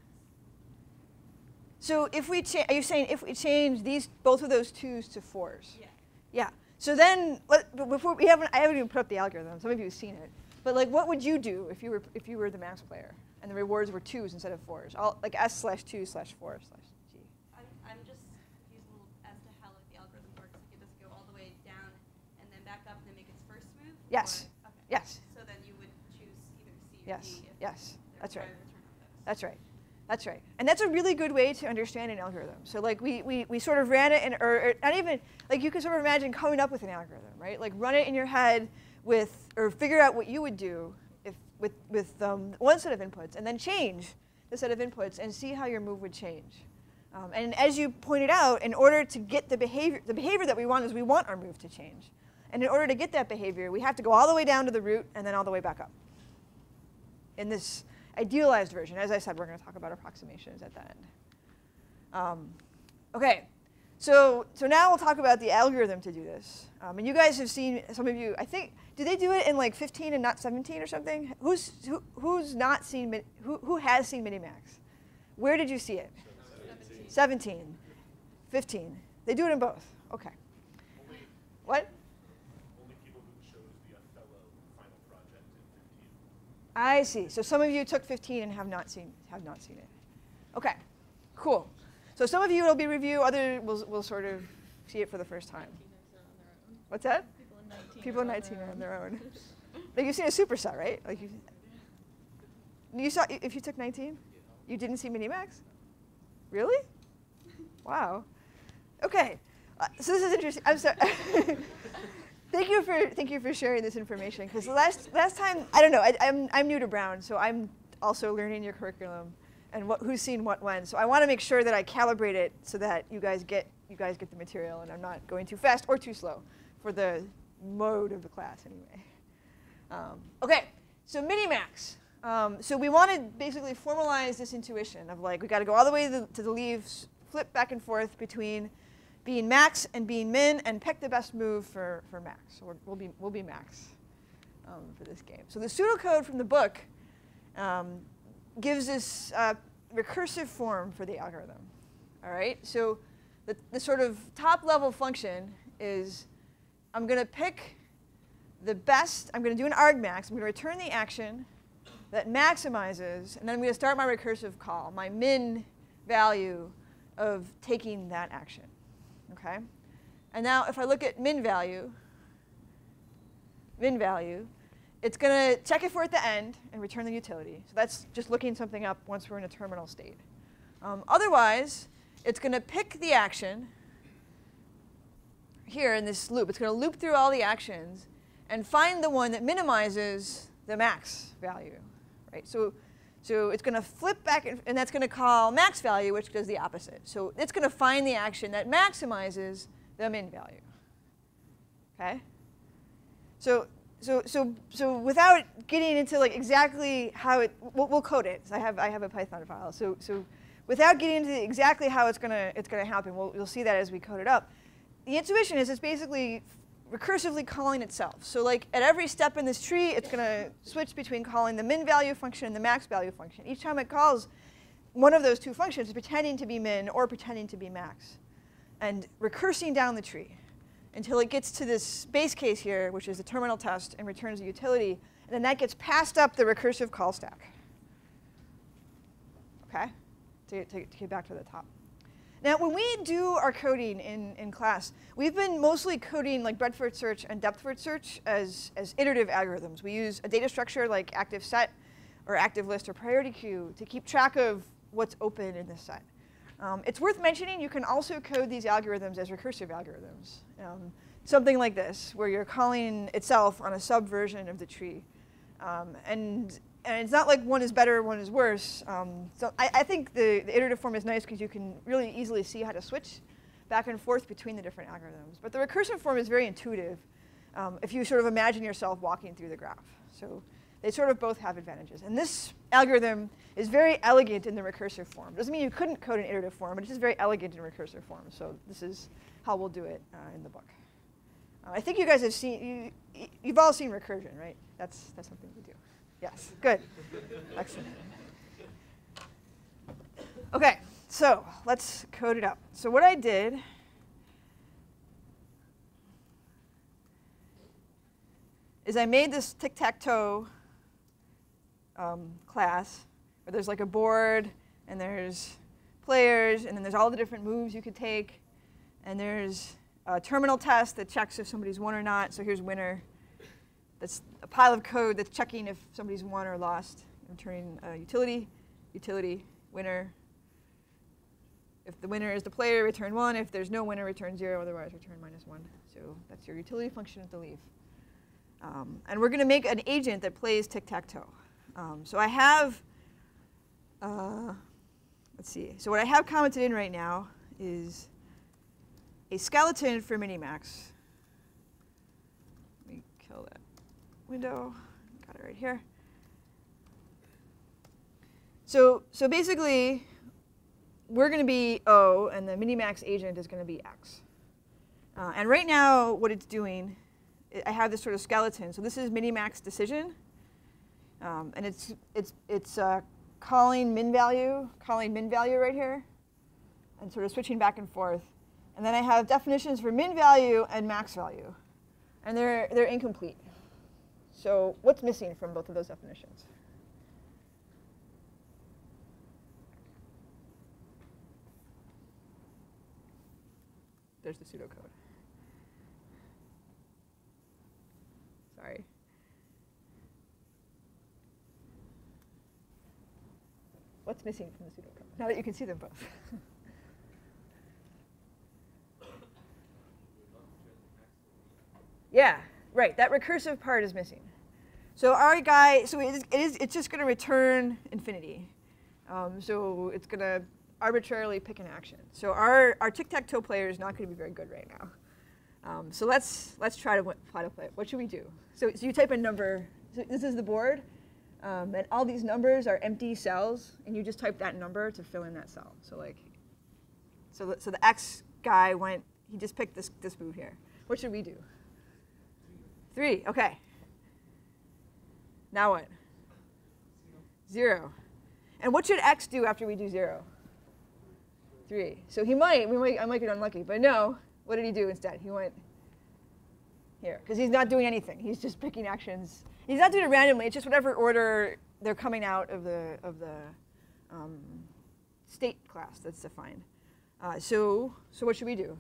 So if we are you saying if we change both of those 2s to 4s? Yeah. Yeah. So then before I haven't even put up the algorithm. Some of you have seen it. But like, what would you do if you were the max player and the rewards were 2s instead of 4s? Like S/2/4/G. I'm just confused as to how like the algorithm works. Like it does go all the way down and then back up and then make its first move. Yes. Or, okay. Yes. So then you would choose either C or Yes. D. Yes. That's right. That's right. That's right. And that's a really good way to understand an algorithm. So like we sort of ran it, or not even, like you can sort of imagine coming up with an algorithm, right? Like run it in your head or figure out what you would do with one set of inputs, and then change the set of inputs and see how your move would change. And as you pointed out, in order to get the behavior that we want is we want our move to change. And in order to get that behavior, we have to go all the way down to the root and then all the way back up. In this idealized version, as I said, we're going to talk about approximations at the end. Okay, so now we'll talk about the algorithm to do this. And you guys have seen, some of you, I think, did they do it in like 15 and not 17 or something? Who's not seen, who has seen Minimax? Where did you see it? 17. 15. They do it in both. Okay. What? Only people who chose the Othello final project in 15. I see. So some of you took 15 and have not seen it. Okay, cool. So some of you it'll be review, others will sort of see it for the first time. What's that? People in 19 are on their own. Like you've seen a superset, right? Like you saw if you took 19, you didn't see Minimax? Really? Wow. Okay. So this is interesting. I'm sorry. thank you for sharing this information, because last time, I don't know, I'm new to Brown, so I'm also learning your curriculum and who's seen what when. So I want to make sure that I calibrate it so that you guys get the material, and I'm not going too fast or too slow for the mode of the class anyway. Okay, so Minimax. So we want to basically formalize this intuition of like, we got to go all the way to the leaves, flip back and forth between being max and being min, and pick the best move for max. So we'll be max for this game. So the pseudocode from the book gives this recursive form for the algorithm. All right, so the sort of top level function is, I'm going to pick the best, I'm going to do an argmax, I'm going to return the action that maximizes, and then I'm going to start my recursive call, my min value of taking that action. Okay? And now if I look at min value, it's going to check if we're at the end and return the utility. So that's just looking something up once we're in a terminal state. Otherwise, it's going to pick the action here in this loop. It's going to loop through all the actions and find the one that minimizes the max value. Right? So it's going to flip back, and that's going to call max value, which does the opposite. So it's going to find the action that maximizes the min value. Okay? So without getting into like exactly how it, we'll code it. So I have a Python file. So without getting into exactly how it's gonna happen, you'll see that as we code it up. The intuition is it's basically recursively calling itself. So like at every step in this tree, it's going to switch between calling the min value function and the max value function. Each time it calls one of those two functions, it's pretending to be min or pretending to be max, and recursing down the tree until it gets to this base case here, which is the terminal test, and returns a utility. And then that gets passed up the recursive call stack. Okay? To get back to the top. Now, when we do our coding in class, we've been mostly coding like breadth-first search and depth-first search as iterative algorithms. We use a data structure like active set or active list or priority queue to keep track of what's open in this set. It's worth mentioning you can also code these algorithms as recursive algorithms. Something like this, where you're calling itself on a subversion of the tree. And it's not like one is better, one is worse. So I think the iterative form is nice because you can really easily see how to switch back and forth between the different algorithms. But the recursive form is very intuitive if you sort of imagine yourself walking through the graph. So they sort of both have advantages. And this algorithm is very elegant in the recursive form. Doesn't mean you couldn't code an iterative form, but it's just very elegant in recursive form. So this is how we'll do it in the book. I think you guys have seen, you've all seen recursion, right? That's something we do. Yes, good. Excellent. OK, so let's code it up. So what I did is I made this tic-tac-toe class where there's like a board, and there's players, and then there's all the different moves you could take. And there's a terminal test that checks if somebody's won or not. So here's winner. That's a pile of code that's checking if somebody's won or lost, returning utility, winner. If the winner is the player, return 1. If there's no winner, return 0. Otherwise, return -1. So that's your utility function at the leave. And we're going to make an agent that plays tic-tac-toe. So I have, let's see. So what I have commented in right now is a skeleton for Minimax. Let me kill that window. Got it right here. So basically, we're going to be O, and the Minimax agent is going to be X. And right now, what it's doing, I have this sort of skeleton. So this is Minimax decision. And it's calling min value right here, and sort of switching back and forth. And then I have definitions for min value and max value. And they're incomplete. So what's missing from both of those definitions? There's the pseudocode. Sorry. What's missing from the pseudocode? Now that you can see them both. Yeah, right. That recursive part is missing. So our guy, so it's just going to return infinity. So it's going to arbitrarily pick an action. So our tic-tac-toe player is not going to be very good right now. So let's try to play it. What should we do? So you type a number. So this is the board, and all these numbers are empty cells, and you just type that number to fill in that cell. So like, so the X guy went. He just picked this move here. What should we do? 3. Okay. Now what? 0. And what should X do after we do 0? 3. So I might get unlucky, but no. What did he do instead? He went here, because he's not doing anything. He's just picking actions. He's not doing it randomly. It's just whatever order they're coming out of the state class that's defined. So what should we do?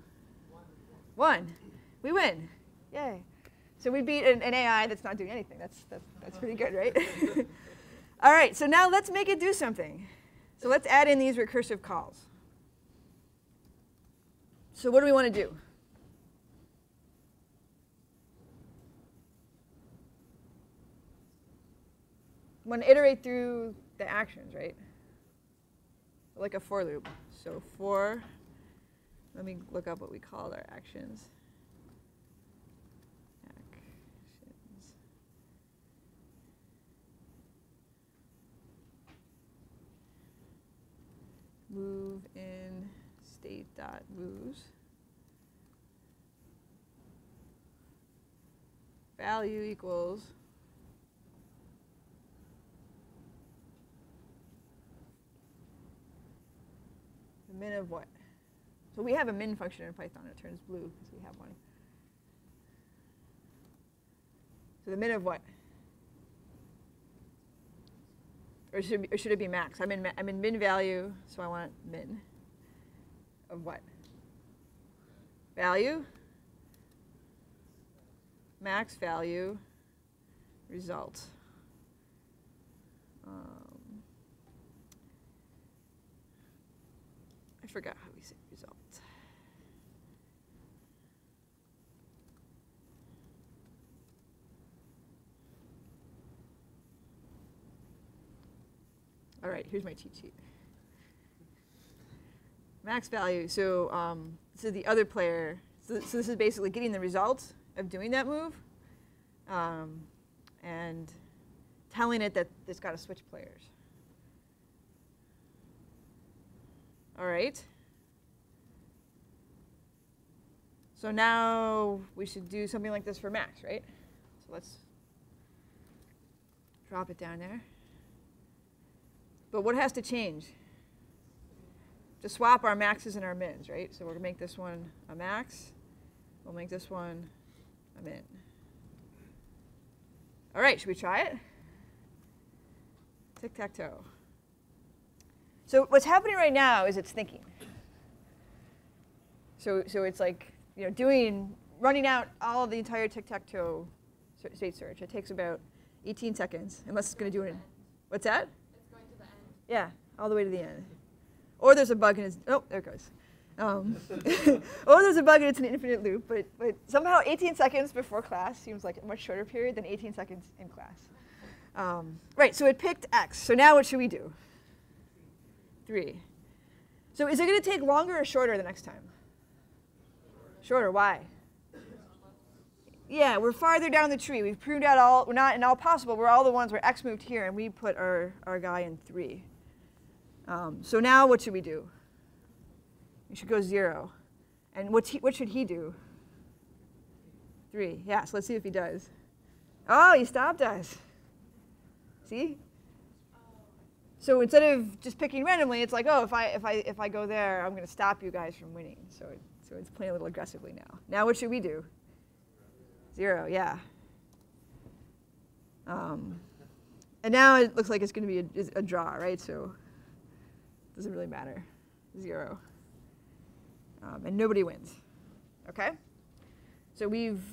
1. We win. Yay. So we beat an AI that's not doing anything. That's pretty good, right? All right, so now let's make it do something. So let's add in these recursive calls. So what do we want to do? We want to iterate through the actions, right? Like a for loop. So for, let me look up what we called our actions. Move in state.moves. Value equals the min of what? So we have a min function in Python. It turns blue because we have one. So the min of what? Or should it be max? I'm in min value, so I want min of what? Value, max value, result. I forgot how we say result. All right, here's my cheat sheet. Max value, so this is the other player. So this is basically getting the result of doing that move and telling it that it's got to switch players. All right. So now we should do something like this for max, right? So let's drop it down there. But what has to change? To swap our maxes and our mins, right? So we're going to make this one a max. We'll make this one a min. All right, should we try it? Tic-tac-toe. So what's happening right now is it's thinking. So it's like, you know, running out all of the entire tic-tac-toe state search. It takes about 18 seconds, unless it's going to do it. What's that? It's going to the end. Yeah, all the way to the end. Or there's a bug and it's, oh, there it goes. Or there's a bug and it's an infinite loop, but somehow 18 seconds before class seems like a much shorter period than 18 seconds in class. Right, so it picked X. So now what should we do? 3. So is it going to take longer or shorter the next time? Shorter, why? Yeah, we're farther down the tree. We've pruned out all, we're not in all possible, we're all the ones where X moved here and we put our guy in 3. So now what should we do? You should go 0. And what should he do? 3. Yeah, so let's see if he does. Oh, he stopped us. See? So instead of just picking randomly, it's like, oh, if I go there, I'm going to stop you guys from winning. So it's playing a little aggressively now. Now what should we do? 0, yeah. And now it looks like it's going to be a draw, right? So it doesn't really matter. 0. And nobody wins. Okay? So we've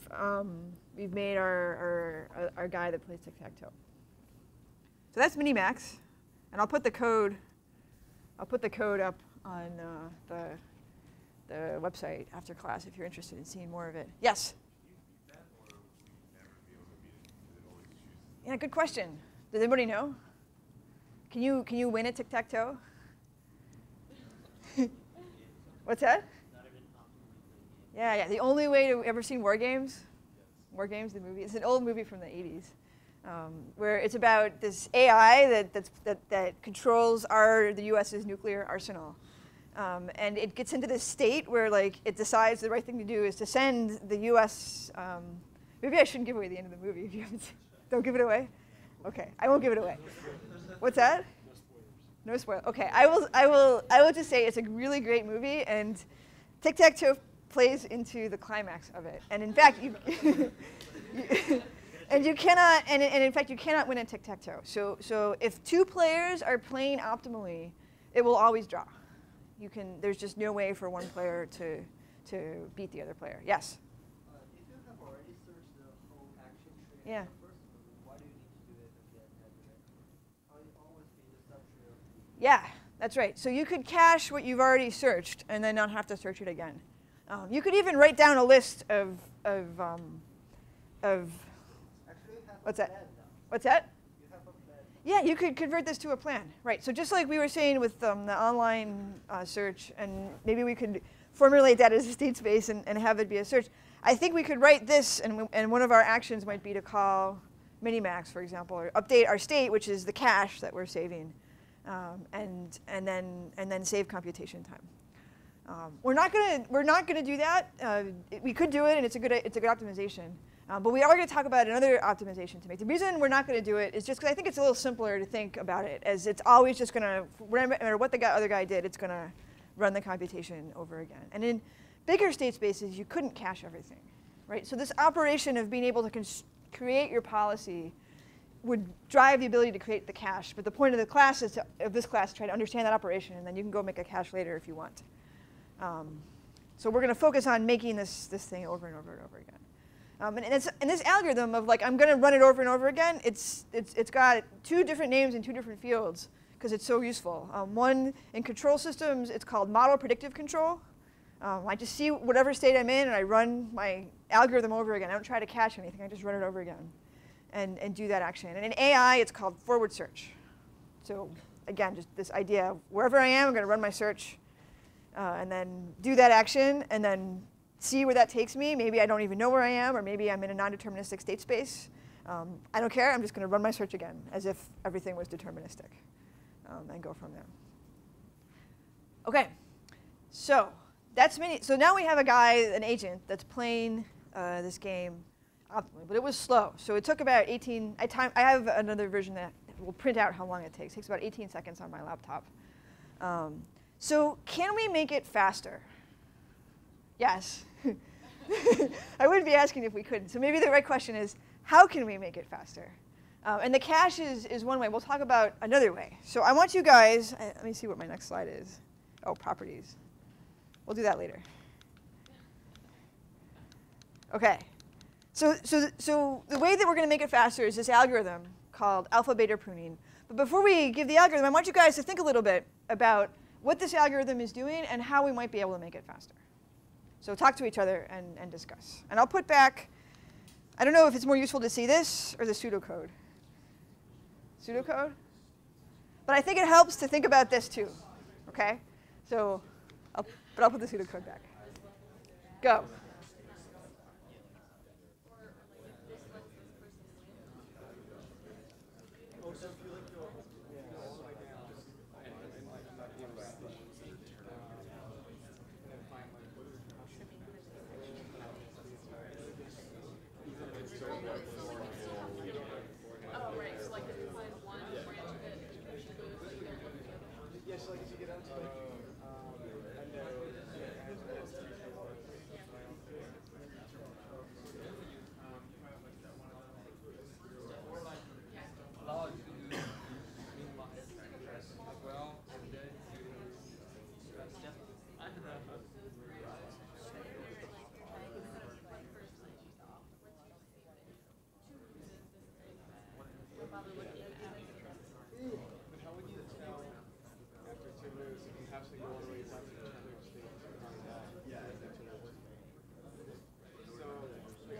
made our guy that plays tic-tac-toe. So that's Minimax. And I'll put the code up on the website after class if you're interested in seeing more of it. Yes? Can you beat that, or Yeah, good question. Does anybody know? Can you win at tic-tac-toe? What's that? Yeah. The only way to ever seen War Games? War Games, the movie. It's an old movie from the 80s, where it's about this AI that controls the U.S.'s nuclear arsenal, and it gets into this state where like it decides the right thing to do is to send the U.S. Maybe I shouldn't give away the end of the movie if you haven't. Don't give it away. Okay, I won't give it away. What's that? No spoil. Okay, I will just say it's a really great movie, and tic-tac-toe plays into the climax of it. And in fact, you cannot win at tic-tac-toe. So if two players are playing optimally, it will always draw. There's just no way for one player to beat the other player. Yes. If you have already searched the whole action tree Yeah. first, why do you need to do it again at the end? How you always be the subtree of the Yeah, that's right. So you could cache what you've already searched and then not have to search it again. You could even write down a list of Actually, you have what's a that? plan now. What's that? You have a plan. Yeah, you could convert this to a plan, right? So just like we were saying with the online search, and maybe we could formulate that as a state space and have it be a search. I think we could write this, and one of our actions might be to call Minimax, for example, or update our state, which is the cache that we're saving, and then save computation time. We're not gonna do that. We could do it, and it's a good optimization. But we are going to talk about another optimization to make. The reason we're not going to do it is just because I think it's a little simpler to think about it, as it's always just going to, no matter what the other guy did, it's going to run the computation over again. And in bigger state spaces, you couldn't cache everything, right? So this operation of being able to create your policy would drive the ability to create the cache. But the point of the class is of this class, try to understand that operation, and then you can go make a cache later if you want. So we're going to focus on making this thing over and over and over again. And this algorithm of like I'm going to run it over and over again, it's got two different names in two different fields because it's so useful. One in control systems, it's called model predictive control. I just see whatever state I'm in and I run my algorithm over again. I don't try to cache anything, I just run it over again and do that action. And in AI, it's called forward search. So again, just this idea of wherever I am, I'm going to run my search and then do that action and then see where that takes me. Maybe I don't even know where I am, or maybe I'm in a non-deterministic state space. I don't care. I'm just going to run my search again as if everything was deterministic and go from there. OK, so that's So now we have a guy, an agent, that's playing this game optimally. But it was slow. So it took about 18. I have another version that will print out how long it takes. It takes about 18 seconds on my laptop. So can we make it faster? Yes. I wouldn't be asking if we couldn't. So maybe the right question is, how can we make it faster? And the cache is one way. We'll talk about another way. So I want you guys, let me see what my next slide is. Oh, properties. We'll do that later. OK. So the way that we're going to make it faster is this algorithm called alpha beta pruning. But before we give the algorithm, I want you guys to think a little bit about what this algorithm is doing and how we might be able to make it faster. So talk to each other and discuss. And I'll put back, I don't know if it's more useful to see this or the pseudocode. Pseudocode? But I think it helps to think about this too, OK? So, I'll put the pseudocode back. Go.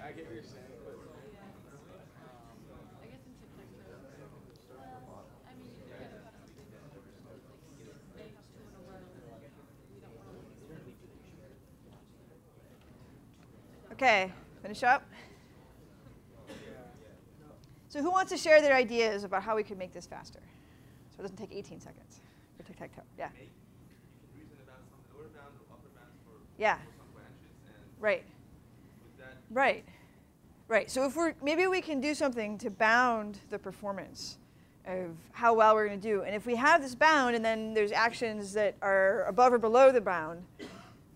I get what you're saying, but Okay, finish up. So who wants to share their ideas about how we could make this faster? So it doesn't take 18 seconds for tic-tac-toe. Yeah. You can reason about some lower bounds or upper bounds for Yeah. some branches. And Right. with that, Right. Right. So if maybe we can do something to bound the performance of how well we're going to do. And if we have this bound and then there's actions that are above or below the bound,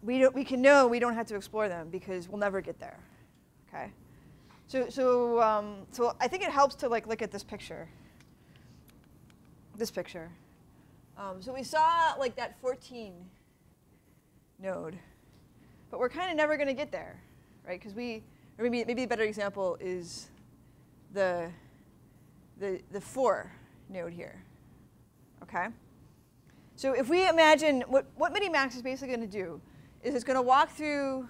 we can know we don't have to explore them because we'll never get there. Okay. So I think it helps to look at this picture. This picture. So we saw that 14 node, but we're kind of never going to get there, right? Because or maybe a better example is the 4 node here. Okay. So if we imagine what Minimax is basically going to do is it's going to walk through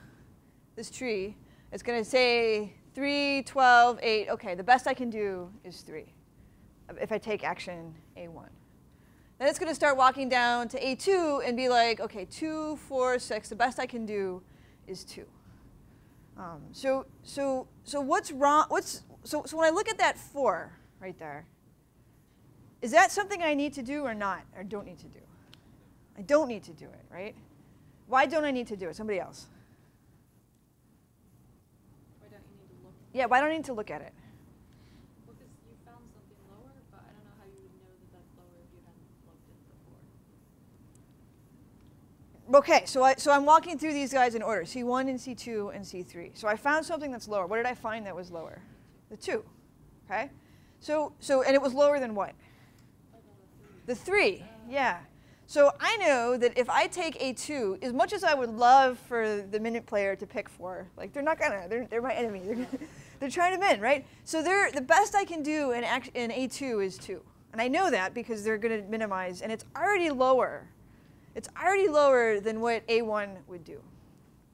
this tree. It's going to say 3, 12, 8. OK, the best I can do is 3 if I take action A1. Then it's going to start walking down to A2 and be like, OK, 2, 4, 6. The best I can do is 2. So what's wrong? So when I look at that 4 right there, is that something I need to do or not, or don't need to do? I don't need to do it, right? Why don't I need to do it? Somebody else. Why don't you need to look? Yeah, why don't I need to look at it? Well, because you found something lower, but I don't know how you would know that that's lower if you hadn't looked at it before. OK, so I'm walking through these guys in order, C1 and C2 and C3. So I found something that's lower. What did I find that was lower? The 2. OK? And it was lower than what? The 3, yeah. So I know that if I take A2, as much as I would love for the minute player to pick 4, they're not gonna, they're my enemy. They're trying to min, right? So the best I can do in A2 is 2. And I know that because they're gonna minimize, and it's already lower. It's already lower than what A1 would do,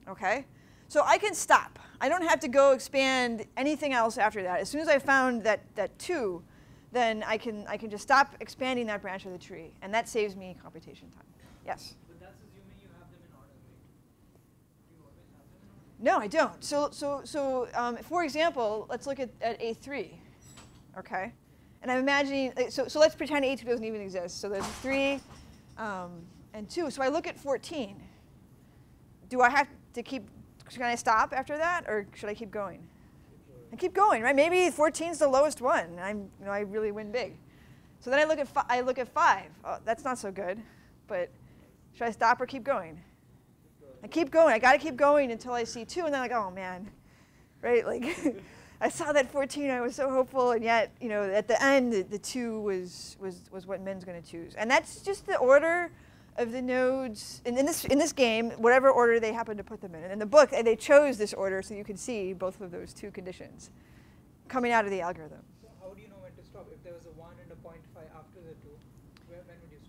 OK? So I can stop. I don't have to go expand anything else after that. As soon as I found that 2, then I can just stop expanding that branch of the tree, and that saves me computation time. Yes? But that's assuming you have them in order, right? Do you always have them in order? No, I don't. So for example, let's look at A3, OK? And I'm imagining, so let's pretend A2 doesn't even exist. So there's 3 and 2. So I look at 14. Do I have to can I stop after that, or should I keep going? And keep going, right? Maybe 14 is the lowest one. I really win big. So then I look at 5. Oh, that's not so good. But should I stop or keep going? I keep going. I got to keep going until I see 2, and then oh man, right? I saw that 14. I was so hopeful, and yet at the end the 2 was what Min's going to choose, and that's just the order of the nodes in this game, whatever order they happen to put them in. And in the book, they chose this order so you can see both of those 2 conditions coming out of the algorithm. So how do you know when to stop? If there was a 1 and a 0.5 after the 2, when would you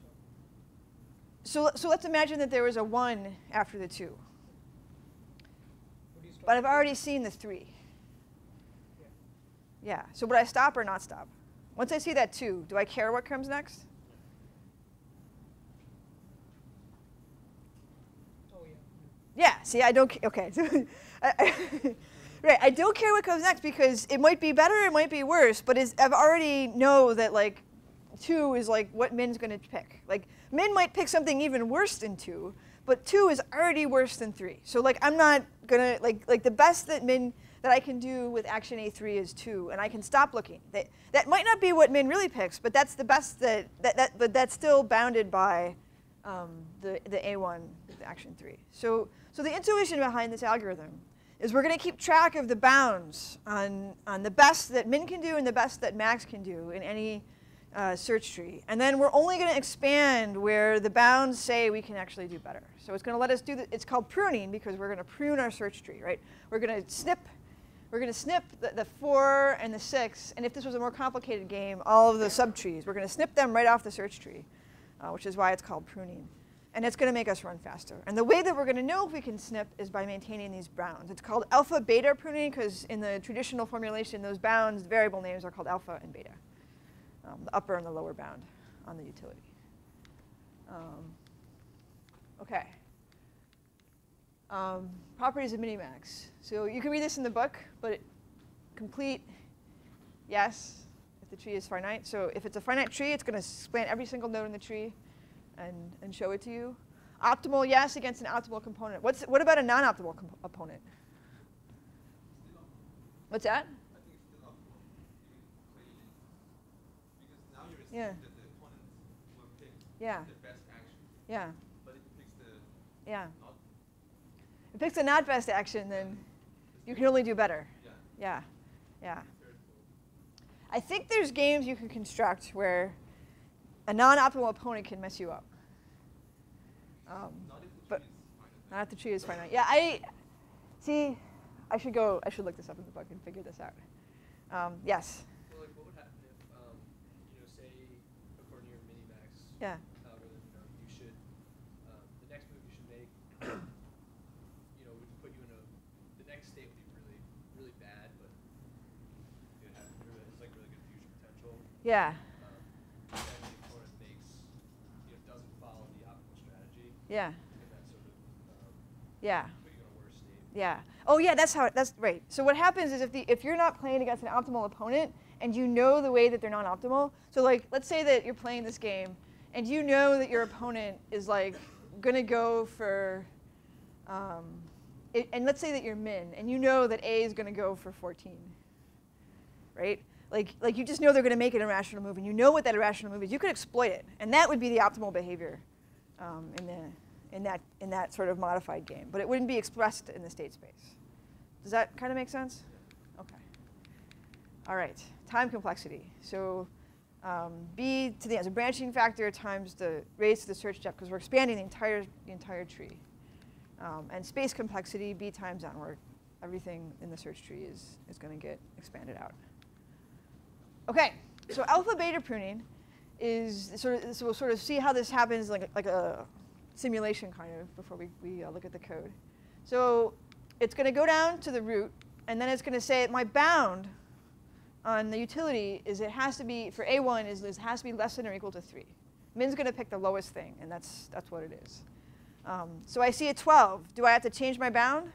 stop? So let's imagine that there was a 1 after the 2. Would you stop? But I've already seen the 3. Yeah. So would I stop or not stop? Once I see that 2, do I care what comes next? Yeah, see, I don't care. OK. Right, I don't care what comes next because it might be better, it might be worse, but I've already know that 2 is what Min's going to pick. Min might pick something even worse than 2, but 2 is already worse than 3. So I'm not going to, the best that I can do with action A3 is 2, and I can stop looking. That might not be what Min really picks, but that's the best but that's still bounded by the A1 with action 3. So the intuition behind this algorithm is we're going to keep track of the bounds on the best that Min can do and the best that Max can do in any search tree. And then we're only going to expand where the bounds say we can actually do better. So it's going to let us do it's called pruning because we're going to prune our search tree, right? We're going to snip the 4 and the 6. And if this was a more complicated game, all of the subtrees, we're going to snip them right off the search tree, which is why it's called pruning. And it's going to make us run faster. And the way that we're going to know if we can snip is by maintaining these bounds. It's called alpha-beta pruning because in the traditional formulation, those bounds, variable names, are called alpha and beta, the upper and the lower bound on the utility. OK. Properties of Minimax. So you can read this in the book, but complete yes if the tree is finite. So if it's a finite tree, it's going to span every single node in the tree and show it to you. Optimal yes against an optimal component. What about a non-optimal opponent? What's that? I think it's still optimal. Because now you're assuming Yeah. that the opponent will pick Yeah. the best action. Yeah. But if it picks the Yeah. not, If it picks a not best action, then you can only do better. yeah. Yeah. Yeah. Very cool. I think there's games you can construct where a non-optimal opponent can mess you up. Not if the But tree is finite. not if the tree is finite. Yeah, I should look this up in the book and figure this out. Yes. So like, what would happen if, say, according to your Minimax Yeah. algorithm, you should, the next move you should make, would put you in the next state would be really, really bad, but it's like really good future potential. Yeah. Then the opponent doesn't follow the optimal strategy. Yeah. And that sort of Yeah. put you in a worse state. Yeah. Oh yeah, that's right. So what happens is if you're not playing against an optimal opponent and you know the way that they're not optimal, so like let's say that you're playing this game and you know that your opponent is like gonna go for, and let's say that you're min and you know that A is gonna go for 14, right? Like you just know they're gonna make an irrational move and you know what that irrational move is. You could exploit it, and that would be the optimal behavior in that sort of modified game, but it wouldn't be expressed in the state space. Does that kind of make sense? Okay. All right. Time complexity. So B to the so branching factor times the raised to the search depth, because we're expanding the entire tree. And space complexity, B times n, where everything in the search tree is going to get expanded out. Okay. So alpha beta pruning is so we'll sort of see how this happens like a simulation kind of before we look at the code. So it's going to go down to the root, and then it's going to say my bound on the utility is it has to be, for A1, it has to be less than or equal to 3. Min's going to pick the lowest thing, and that's what it is. So I see a 12. Do I have to change my bound?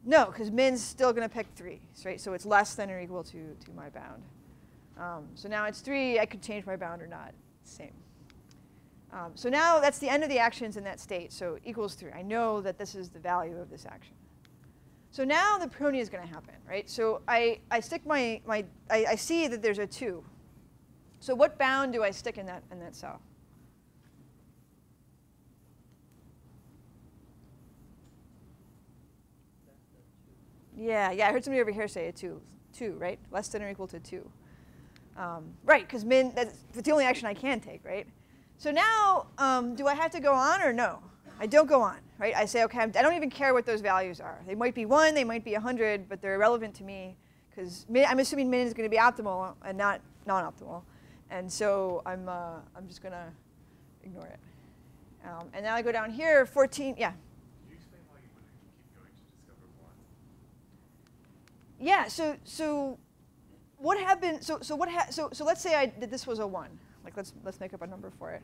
No, because min's still going to pick 3, right? So it's less than or equal to my bound. So now it's 3. I could change my bound or not. Same. So now that's the end of the actions in that state. So equals 3. I know that this is the value of this action. So now the pruning is going to happen, right? So I stick I see that there's a 2. So what bound do I stick in that cell? Yeah, I heard somebody over here say a 2, right? Less than or equal to 2. Right, because min, that's the only action I can take, right? So now, do I have to go on or no? I don't go on, right? I say, okay, I don't even care what those values are. They might be 1, they might be 100, but they're irrelevant to me because I'm assuming min is going to be optimal and not non-optimal. And so I'm just going to ignore it. And now I go down here, 14, yeah. Can you explain why you wouldn't keep going to discover 1? Yeah, so what happened, so let's say that this was a 1. Like let's make up a number for it.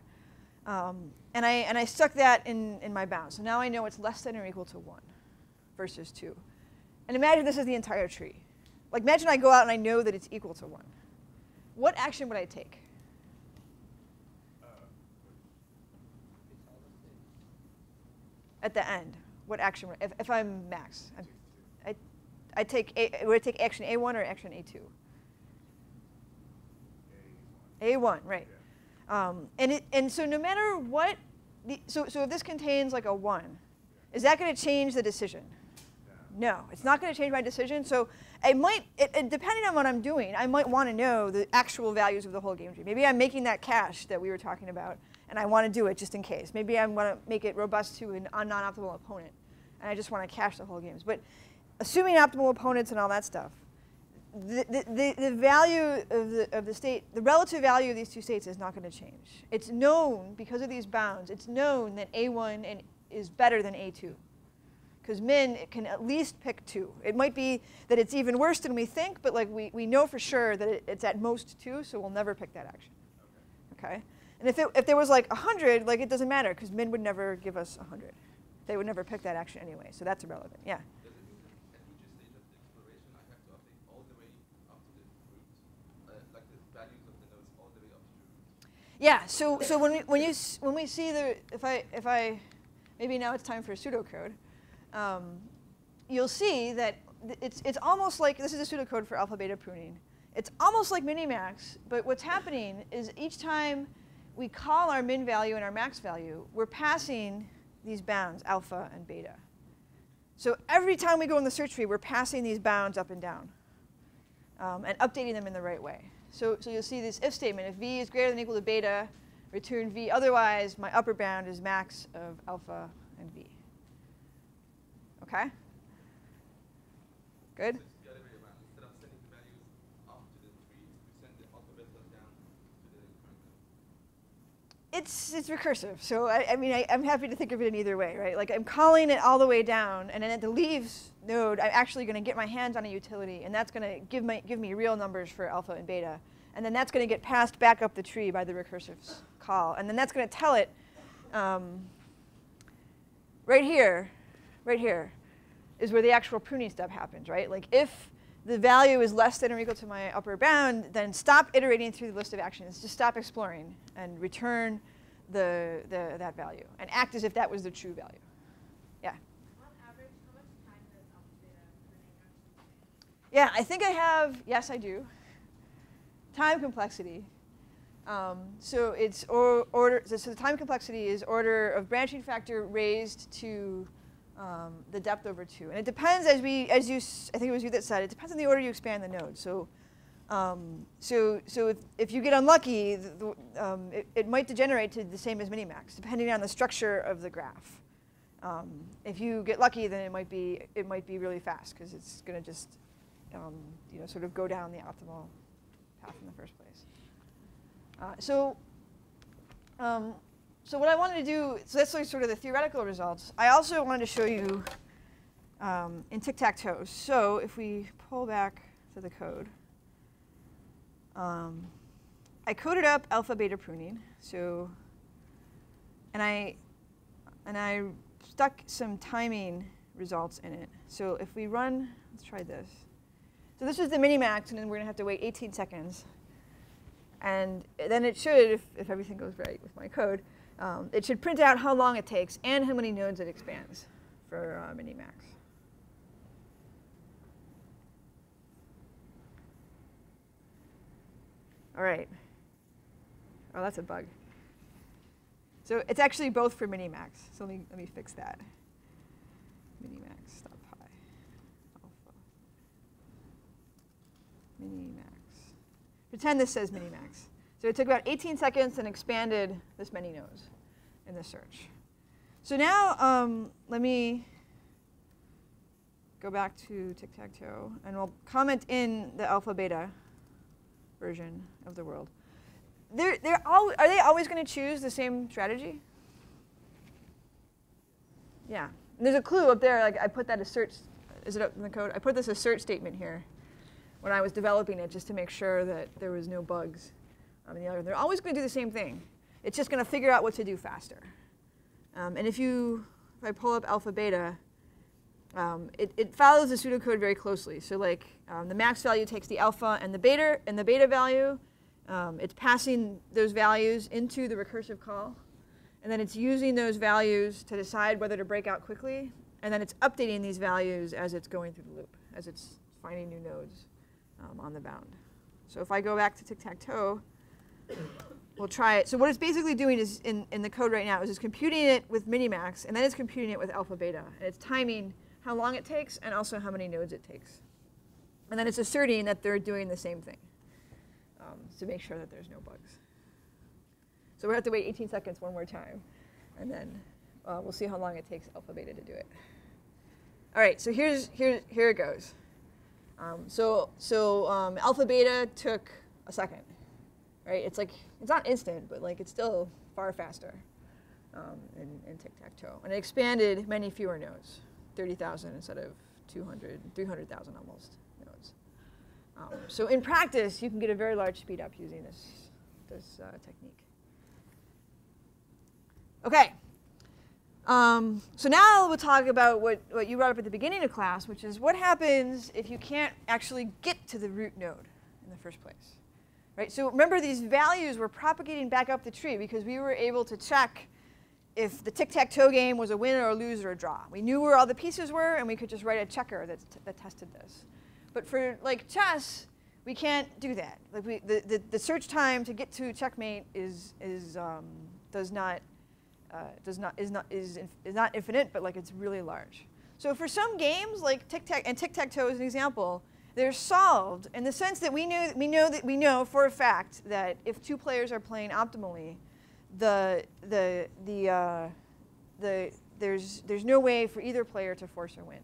And I stuck that in my bound. So now I know it's less than or equal to 1 versus 2. And imagine this is the entire tree. Like imagine I go out and I know that it's equal to 1. What action would I take? At the end, what action? If I'm max, would I take action A1 or action A2? A1, right. And so no matter what, so if this contains like a 1, is that going to change the decision? No, it's not going to change my decision. So it might, depending on what I'm doing, I might want to know the actual values of the whole game tree. Maybe I'm making that cache that we were talking about, and I want to do it just in case. Maybe I want to make it robust to a non-optimal opponent, and I just want to cache the whole games. But assuming optimal opponents and all that stuff, the value of the state, the relative value of these two states is not going to change. It's known, because of these bounds, it's known that A1 is better than A2. Because min can at least pick 2. It might be that it's even worse than we think, but like we know for sure that it's at most 2, so we'll never pick that action. Okay? And if there was like 100, like it doesn't matter, because min would never give us 100. they would never pick that action anyway, so that's irrelevant. Yeah. Does it mean that at each stage of the exploration, I have to update all the way up to the root, like the values of the nodes all the way up to the root? Yeah. So when we see the if I maybe now it's time for pseudocode, you'll see that it's almost like this is a pseudocode for alpha beta pruning. It's almost like Minimax, but what's happening is each time we call our min value and our max value, we're passing these bounds, alpha and beta. So every time we go in the search tree, we're passing these bounds up and down and updating them in the right way. So you'll see this if statement. If v is greater than or equal to beta, return v. Otherwise, my upper bound is max of alpha and v. OK? Good? So it's the other way around. Instead of sending the values up to the tree, we send the alpha beta down to the current node. It's recursive. So I mean, I'm happy to think of it in either way, right? Like I'm calling it all the way down, and then at the leaves node, I'm actually going to get my hands on a utility, and that's going to give me real numbers for alpha and beta. And then that's going to get passed back up the tree by the recursive call. And then that's going to tell it right here is where the actual pruning step happens, right? Like if the value is less than or equal to my upper bound, then stop iterating through the list of actions. Just stop exploring and return that value and act as if that was the true value. Yeah? On average, how much time does alpha beta pruning actually take? Yeah, I think I have, yes, I do. Time complexity. So it's order. So the time complexity is order of branching factor raised to the depth over 2, and it depends I think it was you that said it depends on the order you expand the node. So if you get unlucky, it might degenerate to the same as Minimax, depending on the structure of the graph. If you get lucky, then it might be really fast because it's going to just sort of go down the optimal path in the first place. So what I wanted to do, so that's like sort of the theoretical results. I also wanted to show you in tic-tac-toe. So if we pull back to the code, I coded up alpha beta pruning. So, and I stuck some timing results in it. So if we run, let's try this. So this is the Minimax, and then we're going to have to wait 18 seconds. And then it should, if everything goes right with my code, it should print out how long it takes and how many nodes it expands for Minimax. All right. Oh, that's a bug. So it's actually both for Minimax. So let me fix that. Minimax.py alpha. Minimax. Pretend this says Minimax. So it took about 18 seconds and expanded this many nodes in the search. So now let me go back to tic-tac-toe, and we'll comment in the alpha beta version of the world. Are they always going to choose the same strategy? Yeah. And there's a clue up there. Like I put that as search. Is it up in the code? I put this as search statement here when I was developing it, just to make sure that there was no bugs. They're always going to do the same thing. It's just going to figure out what to do faster. And if I pull up alpha beta, it follows the pseudocode very closely. So like the max value takes the alpha and the beta value. It's passing those values into the recursive call. And then it's using those values to decide whether to break out quickly. And then it's updating these values as it's going through the loop, as it's finding new nodes on the bound. So if I go back to tic-tac-toe, we'll try it. So what it's basically doing is in the code right now is it's computing it with Minimax, and then it's computing it with alpha beta. And it's timing how long it takes and also how many nodes it takes. And then it's asserting that they're doing the same thing to make sure that there's no bugs. So we have to wait 18 seconds one more time, and then we'll see how long it takes alpha beta to do it. All right, so here it goes. Alpha beta took a second, right? It's not instant, but like it's still far faster in tic-tac-toe. And it expanded many fewer nodes, 30,000 instead of 200, 300,000 almost nodes. So in practice, you can get a very large speed up using this technique. OK. So now we'll talk about what you brought up at the beginning of class, which is what happens if you can't actually get to the root node in the first place. Right? So remember, these values were propagating back up the tree because we were able to check if the tic-tac-toe game was a win or a lose or a draw. We knew where all the pieces were, and we could just write a checker that tested this. But for like chess, we can't do that. Like the search time to get to checkmate is not infinite, but like it's really large. So for some games, like tic-tac-toe is an example, they're solved in the sense that we know for a fact that if two players are playing optimally, there's no way for either player to force a win.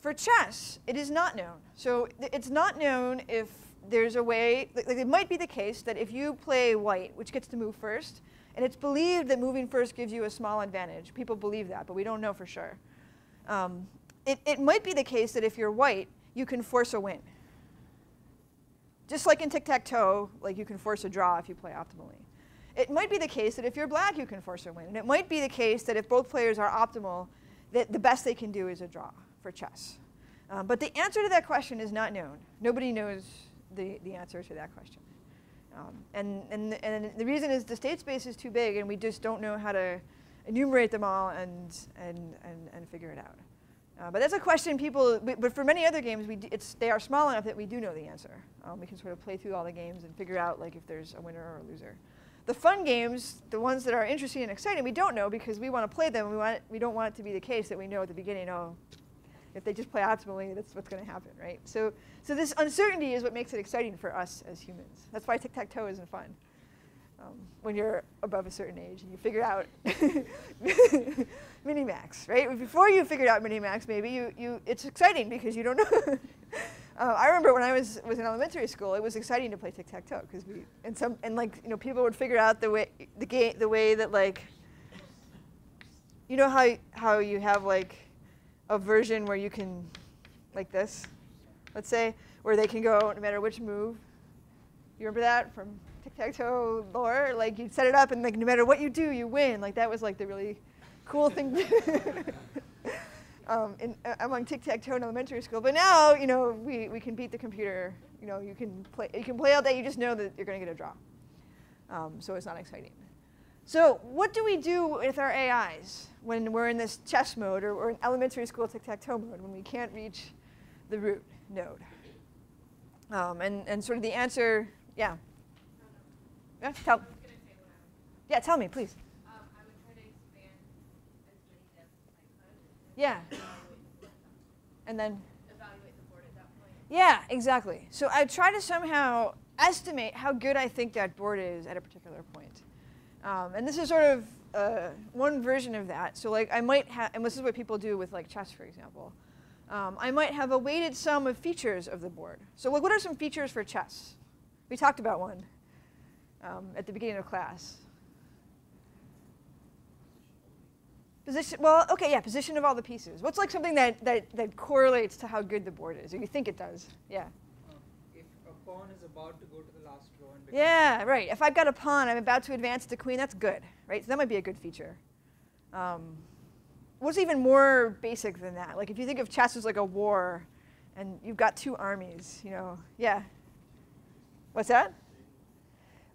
For chess, it is not known. So it's not known if there's a way. Like it might be the case that if you play white, which gets to move first, and it's believed that moving first gives you a small advantage. People believe that, but we don't know for sure. It might be the case that if you're white, you can force a win. Just like in tic-tac-toe, like you can force a draw if you play optimally. It might be the case that if you're black, you can force a win. And it might be the case that if both players are optimal, that the best they can do is a draw for chess. But the answer to that question is not known. Nobody knows the answer to that question. And the reason is the state space is too big, and we just don't know how to enumerate them all and figure it out. But that's a question people, but for many other games, they are small enough that we do know the answer. We can sort of play through all the games and figure out like if there's a winner or a loser. The fun games, the ones that are interesting and exciting, we don't know because we want to play them. We don't want it to be the case that we know at the beginning, oh, if they just play optimally, that's what's going to happen, right? So this uncertainty is what makes it exciting for us as humans. That's why tic-tac-toe isn't fun. When you're above a certain age and you figure out Minimax, right? Before you figured out Minimax, maybe it's exciting because you don't know. I remember when I was in elementary school, it was exciting to play tic-tac-toe because people would figure out the way that like, you know how you have like a version where you can, like this, let's say, where they can go no matter which move. You remember that from tic-tac-toe lore? Like you'd set it up and like no matter what you do, you win. Like that was like the really cool thing among tic-tac-toe in elementary school. But now, we can beat the computer. You can play all day. You just know that you're going to get a draw. So it's not exciting. So what do we do with our AIs when we're in this chess mode or in elementary school tic-tac-toe mode when we can't reach the root node? And sort of the answer, yeah. Yeah, tell me, please. I would try to expand as many depths as I could. Yeah. And then? Evaluate the board at that point. Yeah, exactly. So I try to somehow estimate how good I think that board is at a particular point. And this is sort of one version of that. So like I might have, and this is what people do with like chess, for example. I might have a weighted sum of features of the board. So what are some features for chess? We talked about one at the beginning of class. Position, well, okay, yeah, position of all the pieces. What's like something that correlates to how good the board is, or you think it does? Yeah. If a pawn is about to go to the last row and yeah, right. If I've got a pawn, I'm about to advance to queen, that's good, right? So that might be a good feature. What's even more basic than that? Like if you think of chess as like a war, and you've got two armies, yeah. What's that?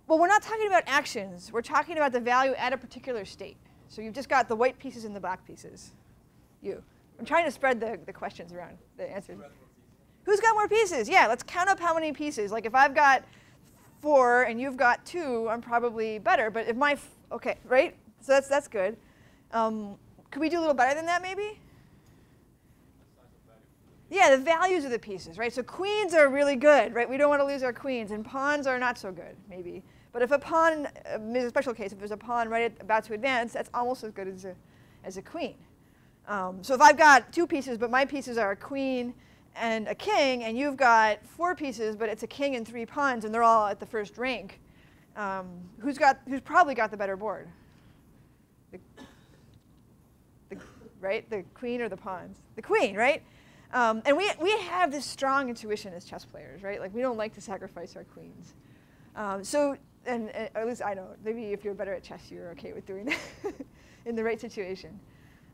Well, we're not talking about actions. We're talking about the value at a particular state. So you've just got the white pieces and the black pieces. I'm trying to spread the questions around, the answers. Who's got more pieces? Yeah, let's count up how many pieces. Like if I've got 4 and you've got 2, I'm probably better. But if okay, right? So that's good. Could we do a little better than that, maybe? Yeah, the values of the pieces, right? So queens are really good, right? We don't want to lose our queens, and pawns are not so good, maybe. But if a pawn is a special case, if there's a pawn about to advance, that's almost as good as a queen. So if I've got 2 pieces, but my pieces are a queen and a king, and you've got 4 pieces, but it's a king and 3 pawns, and they're all at the first rank, who's probably got the better board? Right? The queen or the pawns? The queen, right? And we have this strong intuition as chess players, right? Like we don't like to sacrifice our queens. And at least I don't. Maybe if you're better at chess, you're okay with doing that in the right situation.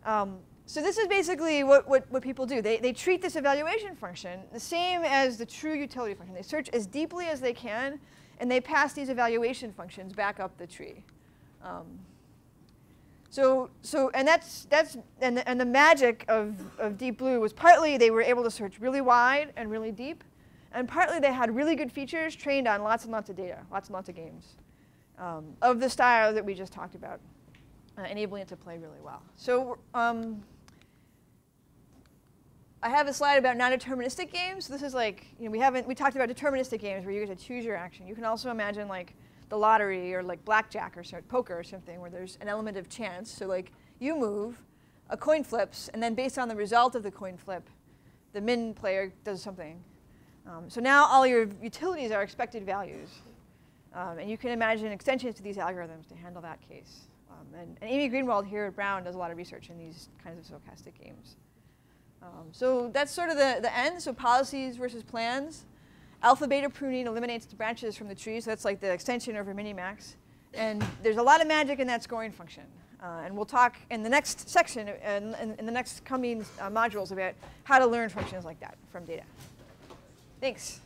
So this is basically what people do. They treat this evaluation function the same as the true utility function. They search as deeply as they can, and they pass these evaluation functions back up the tree. And the magic of Deep Blue was partly they were able to search really wide and really deep, and partly they had really good features trained on lots and lots of data, lots and lots of games of the style that we just talked about, enabling it to play really well. So I have a slide about non-deterministic games. This is like, we talked about deterministic games where you get to choose your action. You can also imagine like the lottery or like blackjack or poker or something where there's an element of chance. So like you move, a coin flips, and then based on the result of the coin flip, the min player does something. So now all your utilities are expected values. And you can imagine extensions to these algorithms to handle that case. And Amy Greenwald here at Brown does a lot of research in these kinds of stochastic games. So that's sort of the end. So policies versus plans. Alpha beta pruning eliminates the branches from the tree. So that's like the extension over Minimax. And there's a lot of magic in that scoring function. And we'll talk in the next section, in the next coming modules about how to learn functions like that from data. Thanks.